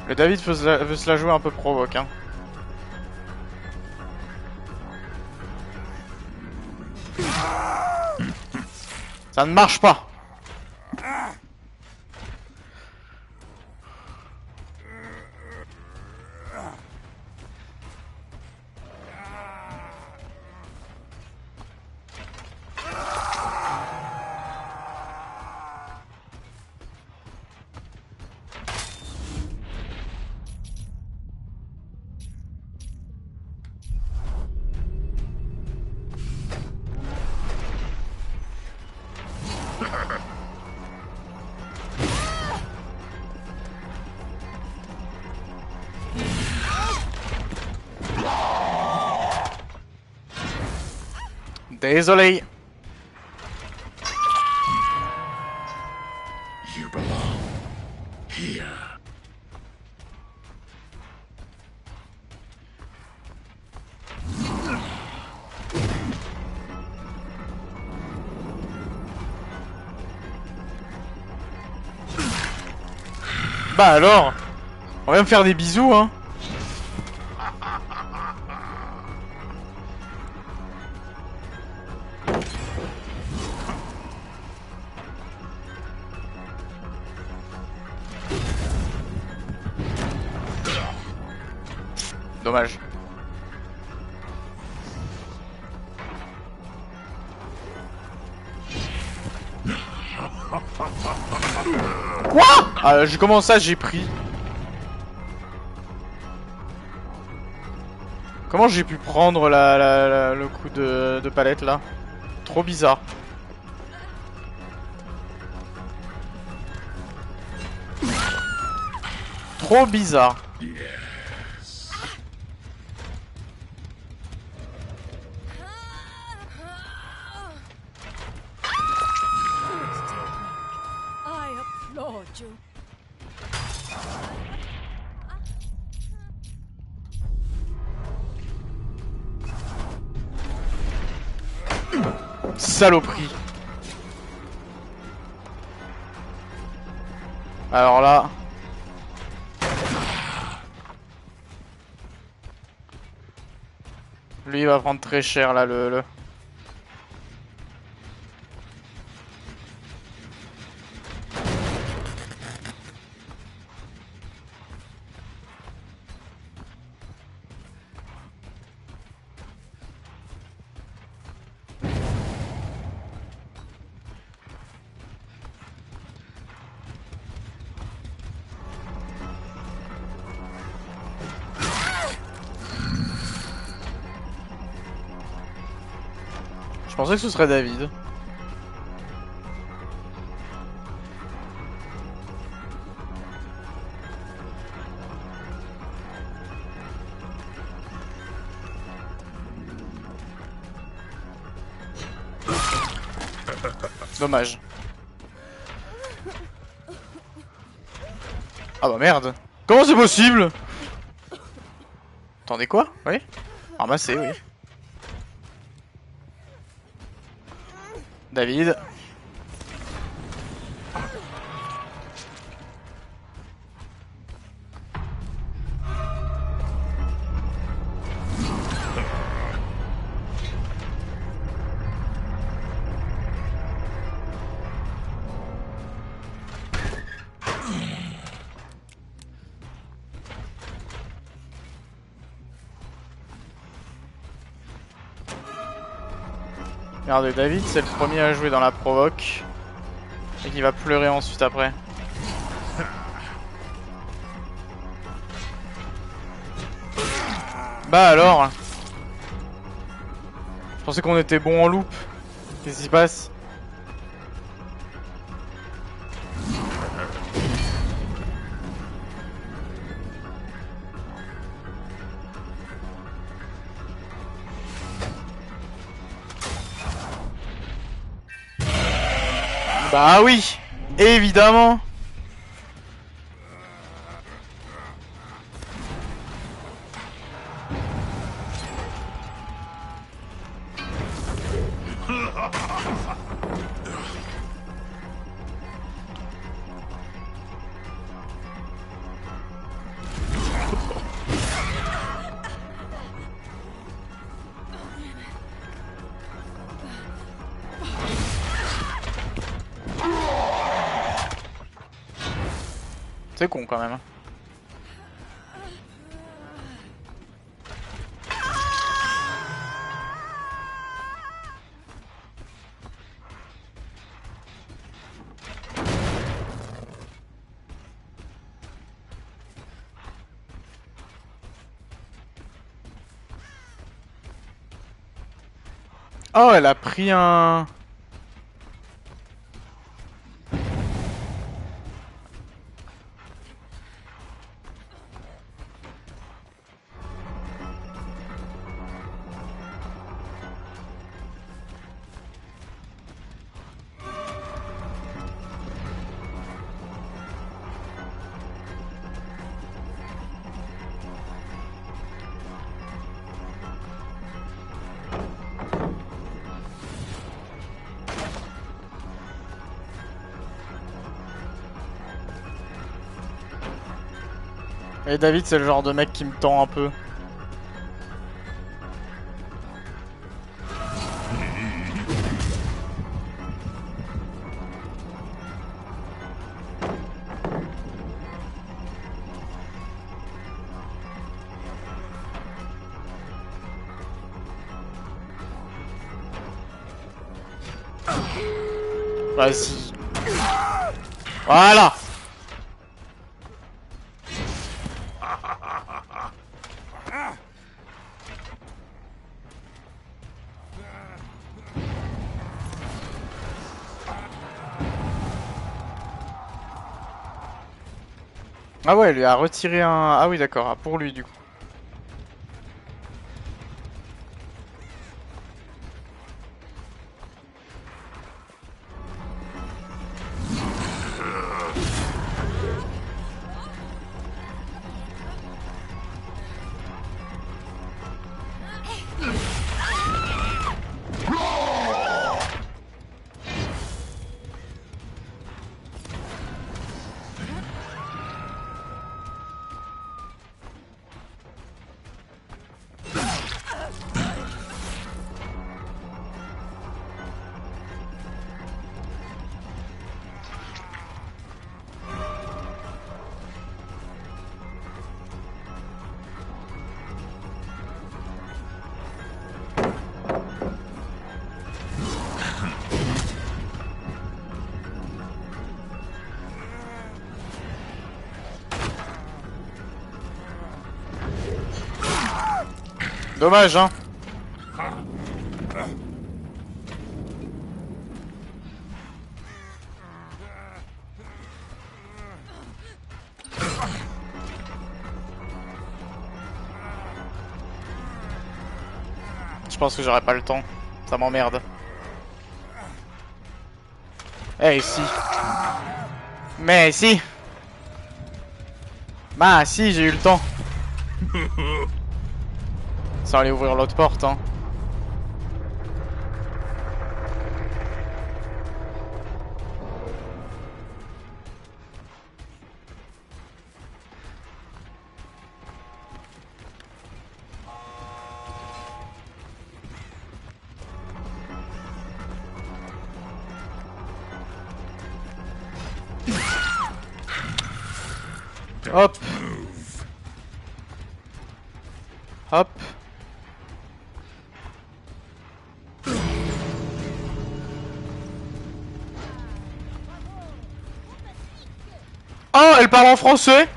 Le David veut se la jouer un peu provoque, hein. Ça ne marche pas. Désolé. You belong here. Bah alors, on va me faire des bisous, hein. Dommage. Quoi? Ah, j'ai commencé ça, j'ai pris. Comment j'ai pu prendre le coup de palette là? Trop bizarre. Trop bizarre. Yes. I applaud you. Saloperie. Alors là... Lui il va prendre très cher là le... Je pensais que ce serait David. Dommage. Ah bah merde. Comment c'est possible? Attendez quoi? Oui? Ramasser, oui. David. Regardez, David, c'est le premier à jouer dans la provoque. Et qui va pleurer ensuite après. Bah alors. Je pensais qu'on était bon en loop. Qu'est-ce qui se passe? Bah oui, évidemment. C'est con quand même. Oh, elle a pris un... Et David, c'est le genre de mec qui me tend un peu. Vas-y. Voilà. Ah ouais, elle lui a retiré un... Ah oui, d'accord, pour lui du coup. Dommage, hein. Je pense que j'aurai pas le temps. Ça m'emmerde. Eh si. Mais si. Bah si, j'ai eu le temps. Sans aller ouvrir l'autre porte, hein. Hop. Hop. Oh, elle parle en français.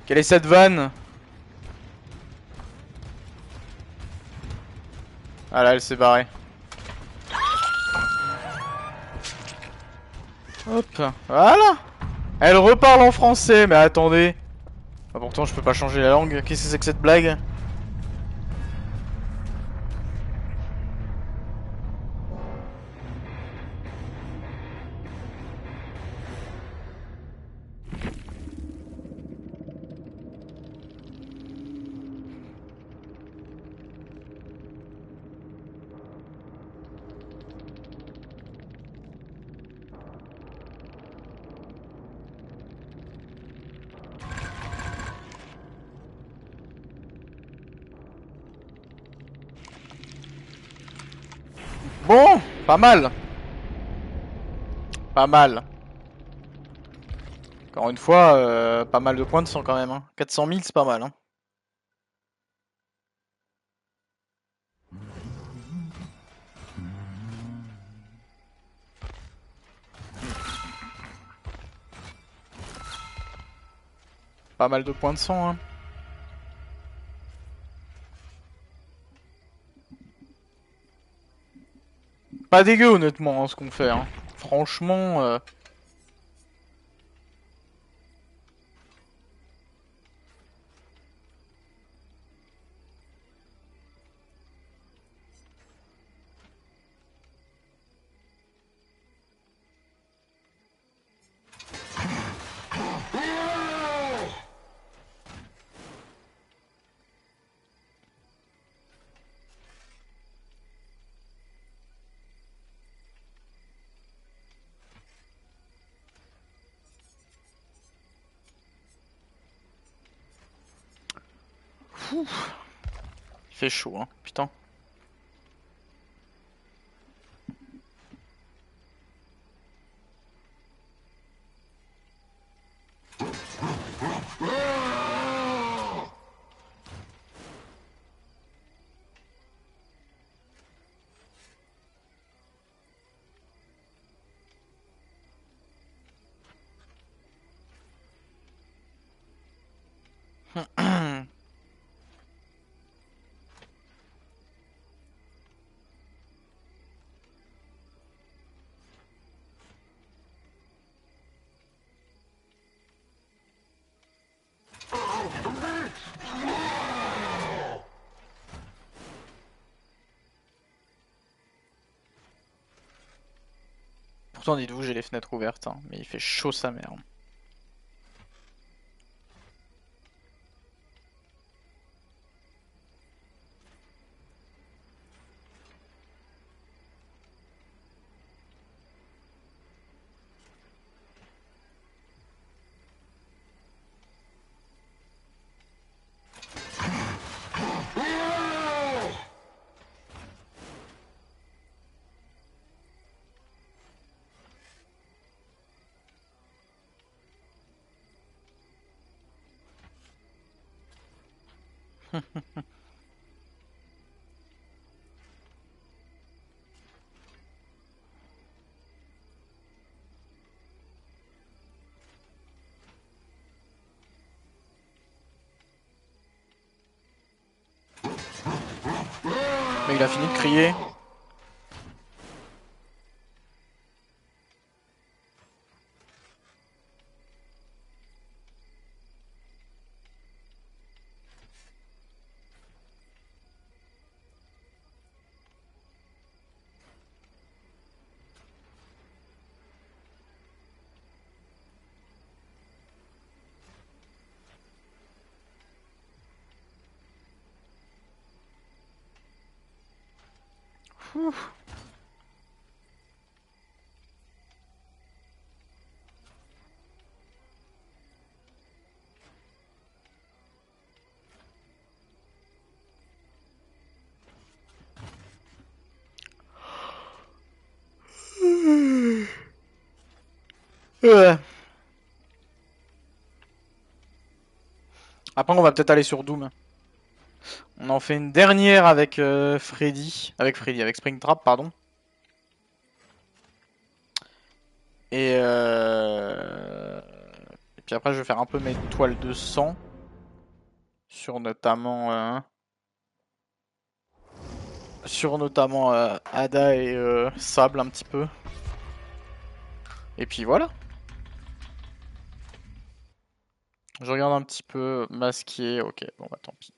Quelle est cette vanne? Ah là, elle s'est barrée. Hop, voilà. Elle reparle en français, mais attendez. Ah, pourtant, je peux pas changer la langue. Qu'est-ce que c'est que cette blague? Bon, pas mal. Pas mal. Encore une fois, pas mal de points de sang quand même. Hein. 400 000, c'est pas mal. Hein. Pas mal de points de sang. Hein. Pas dégueu honnêtement hein, ce qu'on fait. Hein. Franchement... Il fait chaud, hein, putain. Pourtant, dites-vous, j'ai les fenêtres ouvertes, hein, mais il fait chaud sa mère. Mais il a fini de crier. Ouf. Ouais. Après, on va peut-être aller sur Doom. On en fait une dernière avec Freddy. Avec Springtrap, pardon. Et puis après, je vais faire un peu mes toiles de sang. Sur notamment... Ada et Sable un petit peu. Et puis voilà. Je regarde un petit peu masqué. Ok, bon bah tant pis.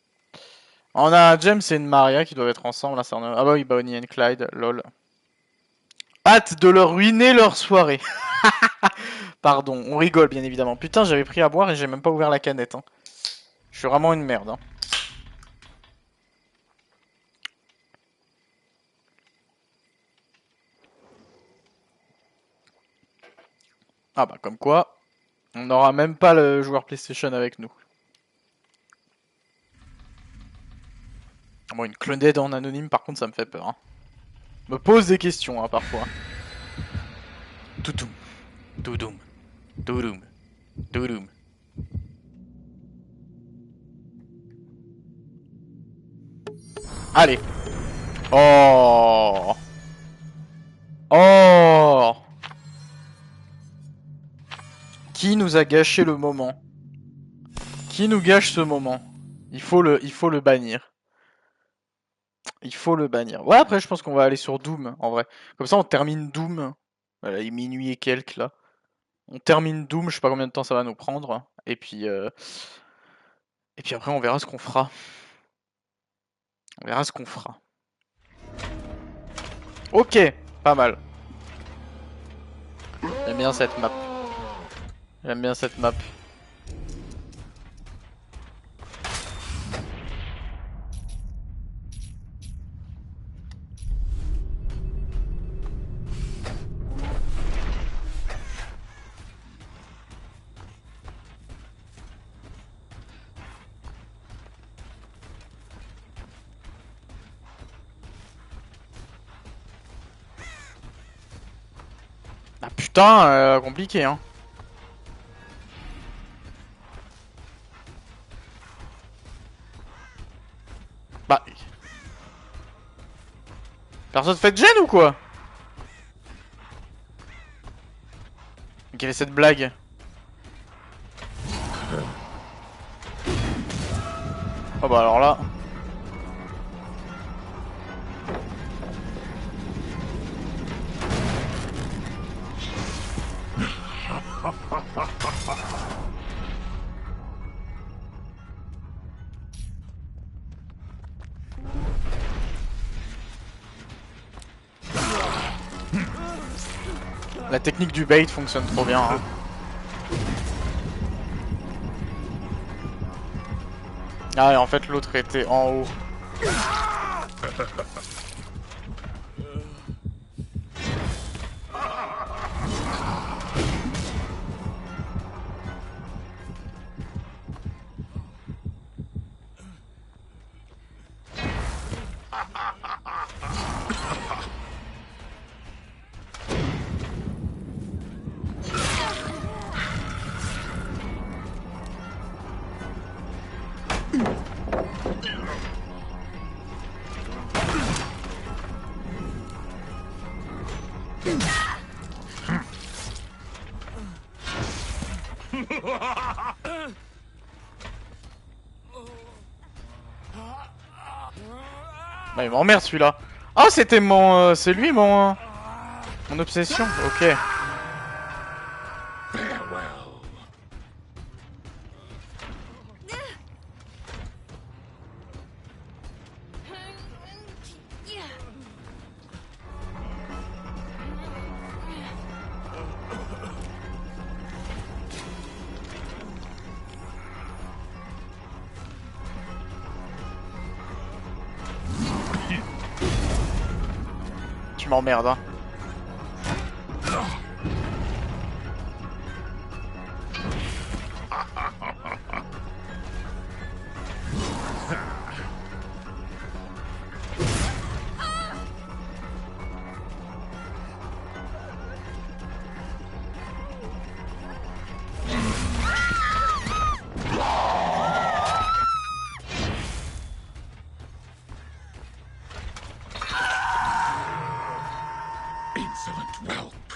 On a James et une Maria qui doivent être ensemble. Là, ah bah oui, Bonnie and Clyde, lol. Hâte de leur ruiner leur soirée. Pardon, on rigole bien évidemment. Putain, j'avais pris à boire et j'ai même pas ouvert la canette. Hein. Je suis vraiment une merde. Hein. Ah bah comme quoi, on n'aura même pas le joueur PlayStation avec nous. Bon, une clonade en anonyme par contre ça me fait peur. Hein. me pose des questions, hein, parfois. Toutoum. Doudoum. Doudoum. Doudoum. Allez. Oh. Oh. Qui nous a gâché le moment? Qui nous gâche ce moment? Il faut le bannir. Il faut le bannir. Ouais, après, je pense qu'on va aller sur Doom, en vrai. Comme ça, on termine Doom. Voilà, il est minuit et quelques, là. On termine Doom, je sais pas combien de temps ça va nous prendre. Et puis après, on verra ce qu'on fera. On verra ce qu'on fera. Ok, pas mal. J'aime bien cette map. J'aime bien cette map. Ah putain, compliqué hein. Bah... Personne fait de gêne ou quoi? Quelle est cette blague? Oh bah alors là... La technique du bait fonctionne trop bien. Hein. Ah et en fait l'autre était en haut. Bah il m'emmerde celui-là. Ah c'était mon... c'est lui mon obsession. Ok. Farewell. Tu m'emmerdes hein. Insolent whelp.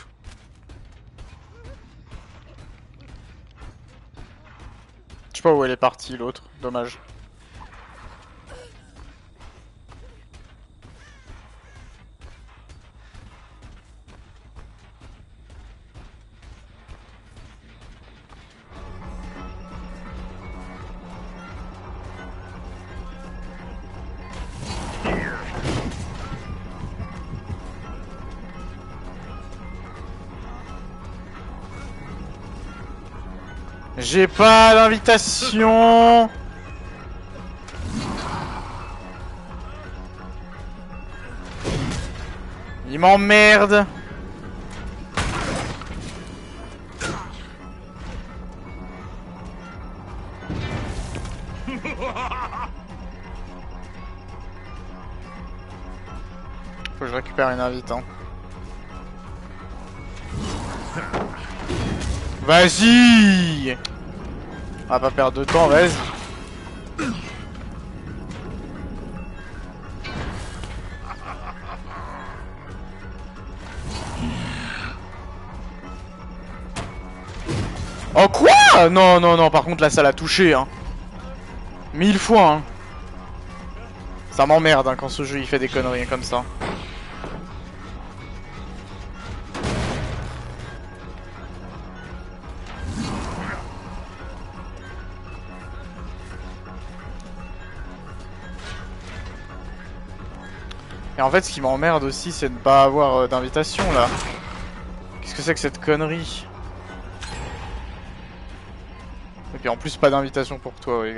Je sais pas où elle est partie l'autre. Dommage. J'ai pas d'invitation. Il m'emmerde. Faut que je récupère une invite, hein. Vas-y! On va pas perdre de temps, vas-y. Oh quoi? Non, non, non, par contre là ça l'a touché, hein. 1000 fois, hein. Ça m'emmerde hein, quand ce jeu il fait des conneries comme ça. Et en fait ce qui m'emmerde aussi c'est de ne pas avoir d'invitation là. Qu'est-ce que c'est que cette connerie? Et puis en plus pas d'invitation pour toi, oui.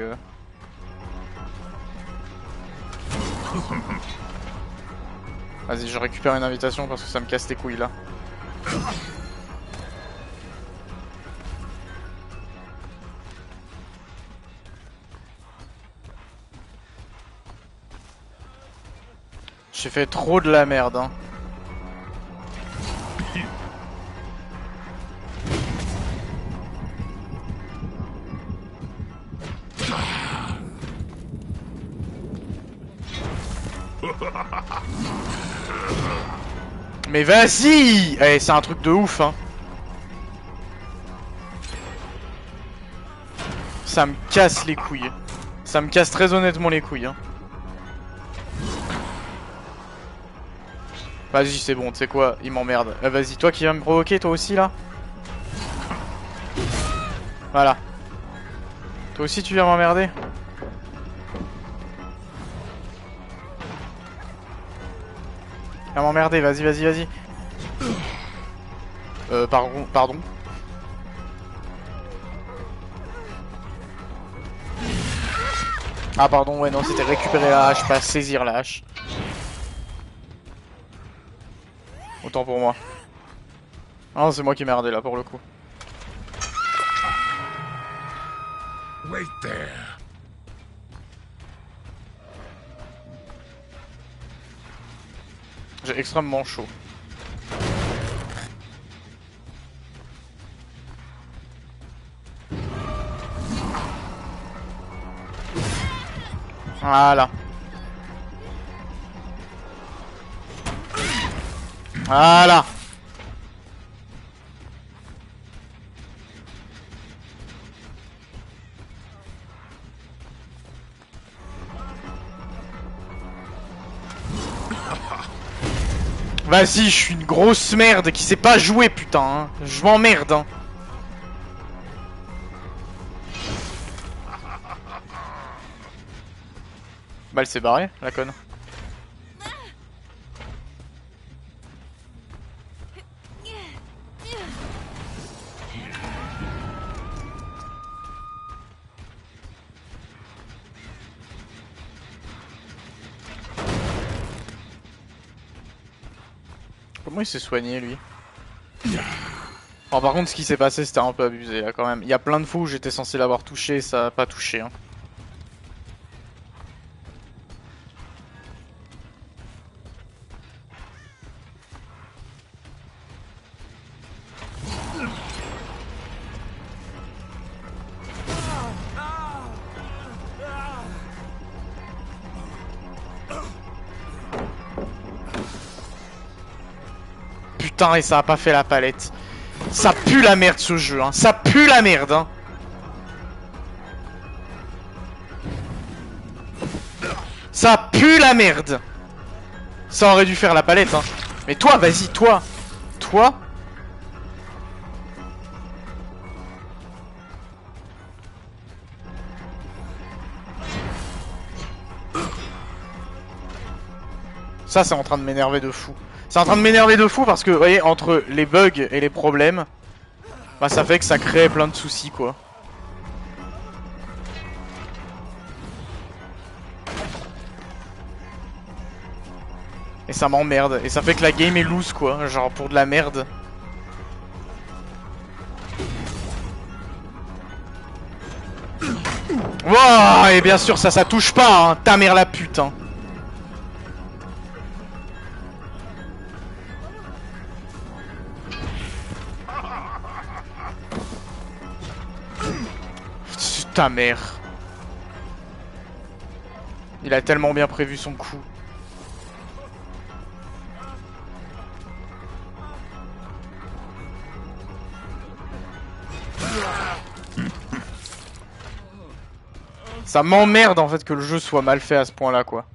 Vas-y, je récupère une invitation parce que ça me casse les couilles là. J'ai fait trop de la merde, hein. Mais vas-y! Eh, c'est un truc de ouf, hein. Ça me casse les couilles. Ça me casse très honnêtement les couilles, hein. Vas-y, c'est bon, tu sais quoi, il m'emmerde. Vas-y, toi qui vas me provoquer, toi aussi, là. Voilà. Toi aussi, tu viens m'emmerder. Viens m'emmerder, vas-y, vas-y, vas-y. Pardon. Ah, pardon, ouais, non, c'était récupérer la hache, pas saisir la hache. Autant pour moi. Ah, c'est moi qui merdé là pour le coup. Wait there. J'ai extrêmement chaud. Voilà. Voilà. Vas-y, je suis une grosse merde qui sait pas jouer, putain. Hein. Je m'emmerde. Hein. Bah, elle s'est barrée, la conne. Comment il s'est soigné, lui? Bon, par contre, ce qui s'est passé, c'était un peu abusé, là, quand même. Il y a plein de fois où j'étais censé l'avoir touché, ça a pas touché, hein. Putain, et ça a pas fait la palette. Ça pue la merde ce jeu, hein. Ça pue la merde, hein. Ça pue la merde. Ça aurait dû faire la palette, hein. Mais toi, vas-y, toi. Toi. Ça, c'est en train de m'énerver de fou. C'est en train de m'énerver de fou parce que, vous voyez, entre les bugs et les problèmes, bah ça fait que ça crée plein de soucis, quoi. Et ça m'emmerde. Et ça fait que la game est loose, quoi. Genre, pour de la merde. Wouah, et bien sûr, ça touche pas, hein. Ta mère la pute, hein. Ta mère. Il a tellement bien prévu son coup. Ça m'emmerde en fait que le jeu soit mal fait à ce point là quoi.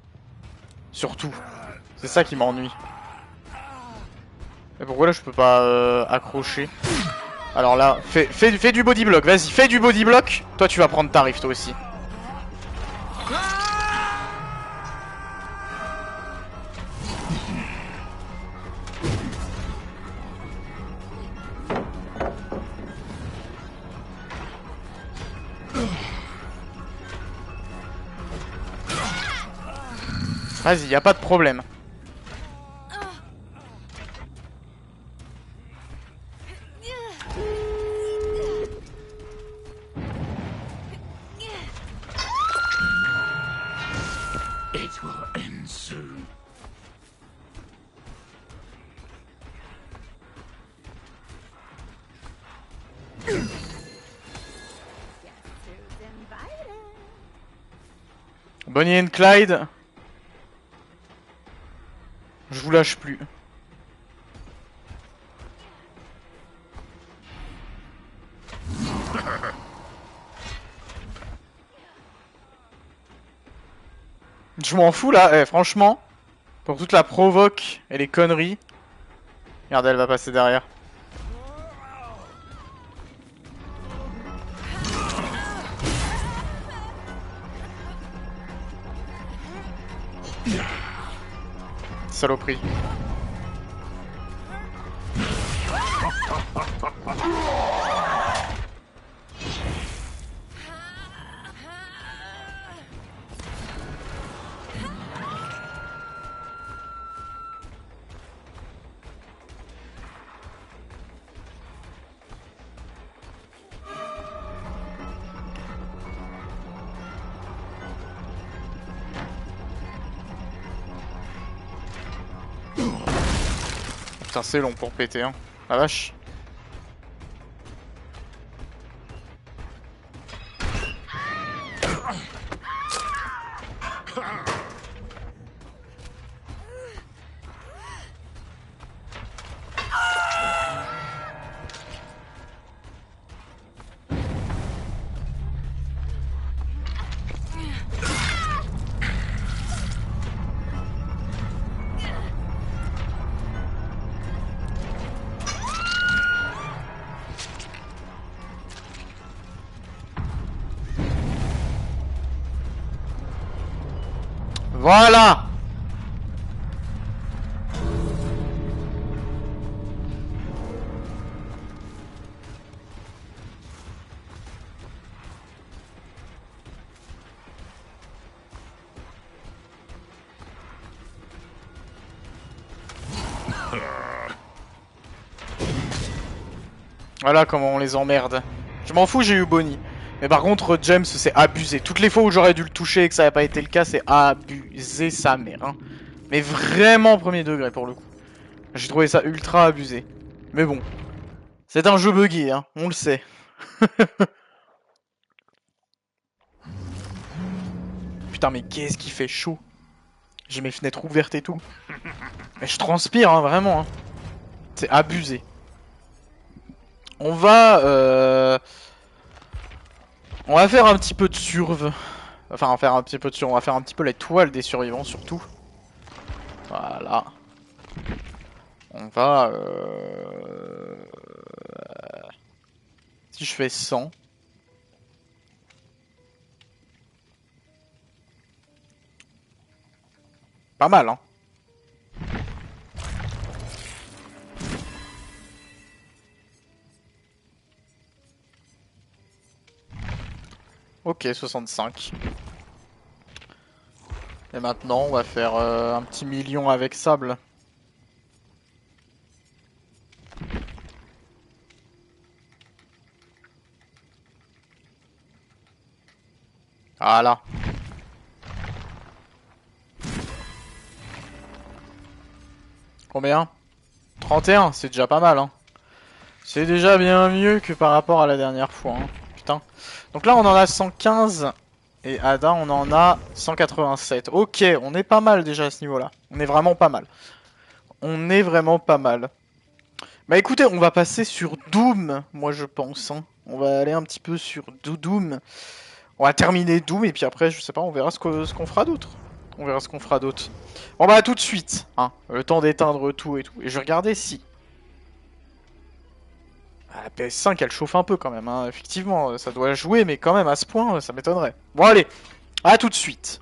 Surtout. C'est ça qui m'ennuie. Et pourquoi là je peux pas accrocher? Alors là, fais du body block, vas-y, fais du body block. Toi tu vas prendre tarif toi aussi. Vas-y, y a pas de problème. It will end soon. Bonnie and Clyde. Je vous lâche plus. Je m'en fous là, eh, franchement. Pour toute la provoque et les conneries. Regarde, elle va passer derrière. Saloperie. Putain, c'est long pour péter, hein. La vache. Voilà. Voilà comment on les emmerde. Je m'en fous, j'ai eu Bonnie. Mais par contre, James, c'est abusé. Toutes les fois où j'aurais dû le toucher et que ça n'a pas été le cas, c'est abusé sa mère. Hein. Mais vraiment premier degré pour le coup. J'ai trouvé ça ultra abusé. Mais bon. C'est un jeu buggé, hein. On le sait. Putain, mais qu'est-ce qui fait chaud. J'ai mes fenêtres ouvertes et tout. Mais je transpire, hein, vraiment. Hein. C'est abusé. On va faire un petit peu de surve. Enfin, on va faire un petit peu de surve. On va faire un petit peu la toile des survivants, surtout. Voilà. On va... Si je fais 100... Pas mal, hein. Ok, 65. Et maintenant, on va faire un petit million avec sable. Voilà. Combien? 31, c'est déjà pas mal, hein. C'est déjà bien mieux que par rapport à la dernière fois, hein. putain. Donc là, on en a 115. Et Ada, on en a 187. Ok, on est pas mal déjà à ce niveau-là. On est vraiment pas mal. On est vraiment pas mal. Bah écoutez, on va passer sur Doom, moi je pense. Hein. On va aller un petit peu sur Doom. On va terminer Doom et puis après, je sais pas, on verra ce qu'on fera d'autre. On verra ce qu'on fera d'autre. Bon bah à tout de suite, hein. Le temps d'éteindre tout et tout. Et je vais regarder si... Ah, la PS5 elle chauffe un peu quand même, hein. Effectivement, ça doit jouer, mais quand même à ce point, ça m'étonnerait. Bon allez, à tout de suite.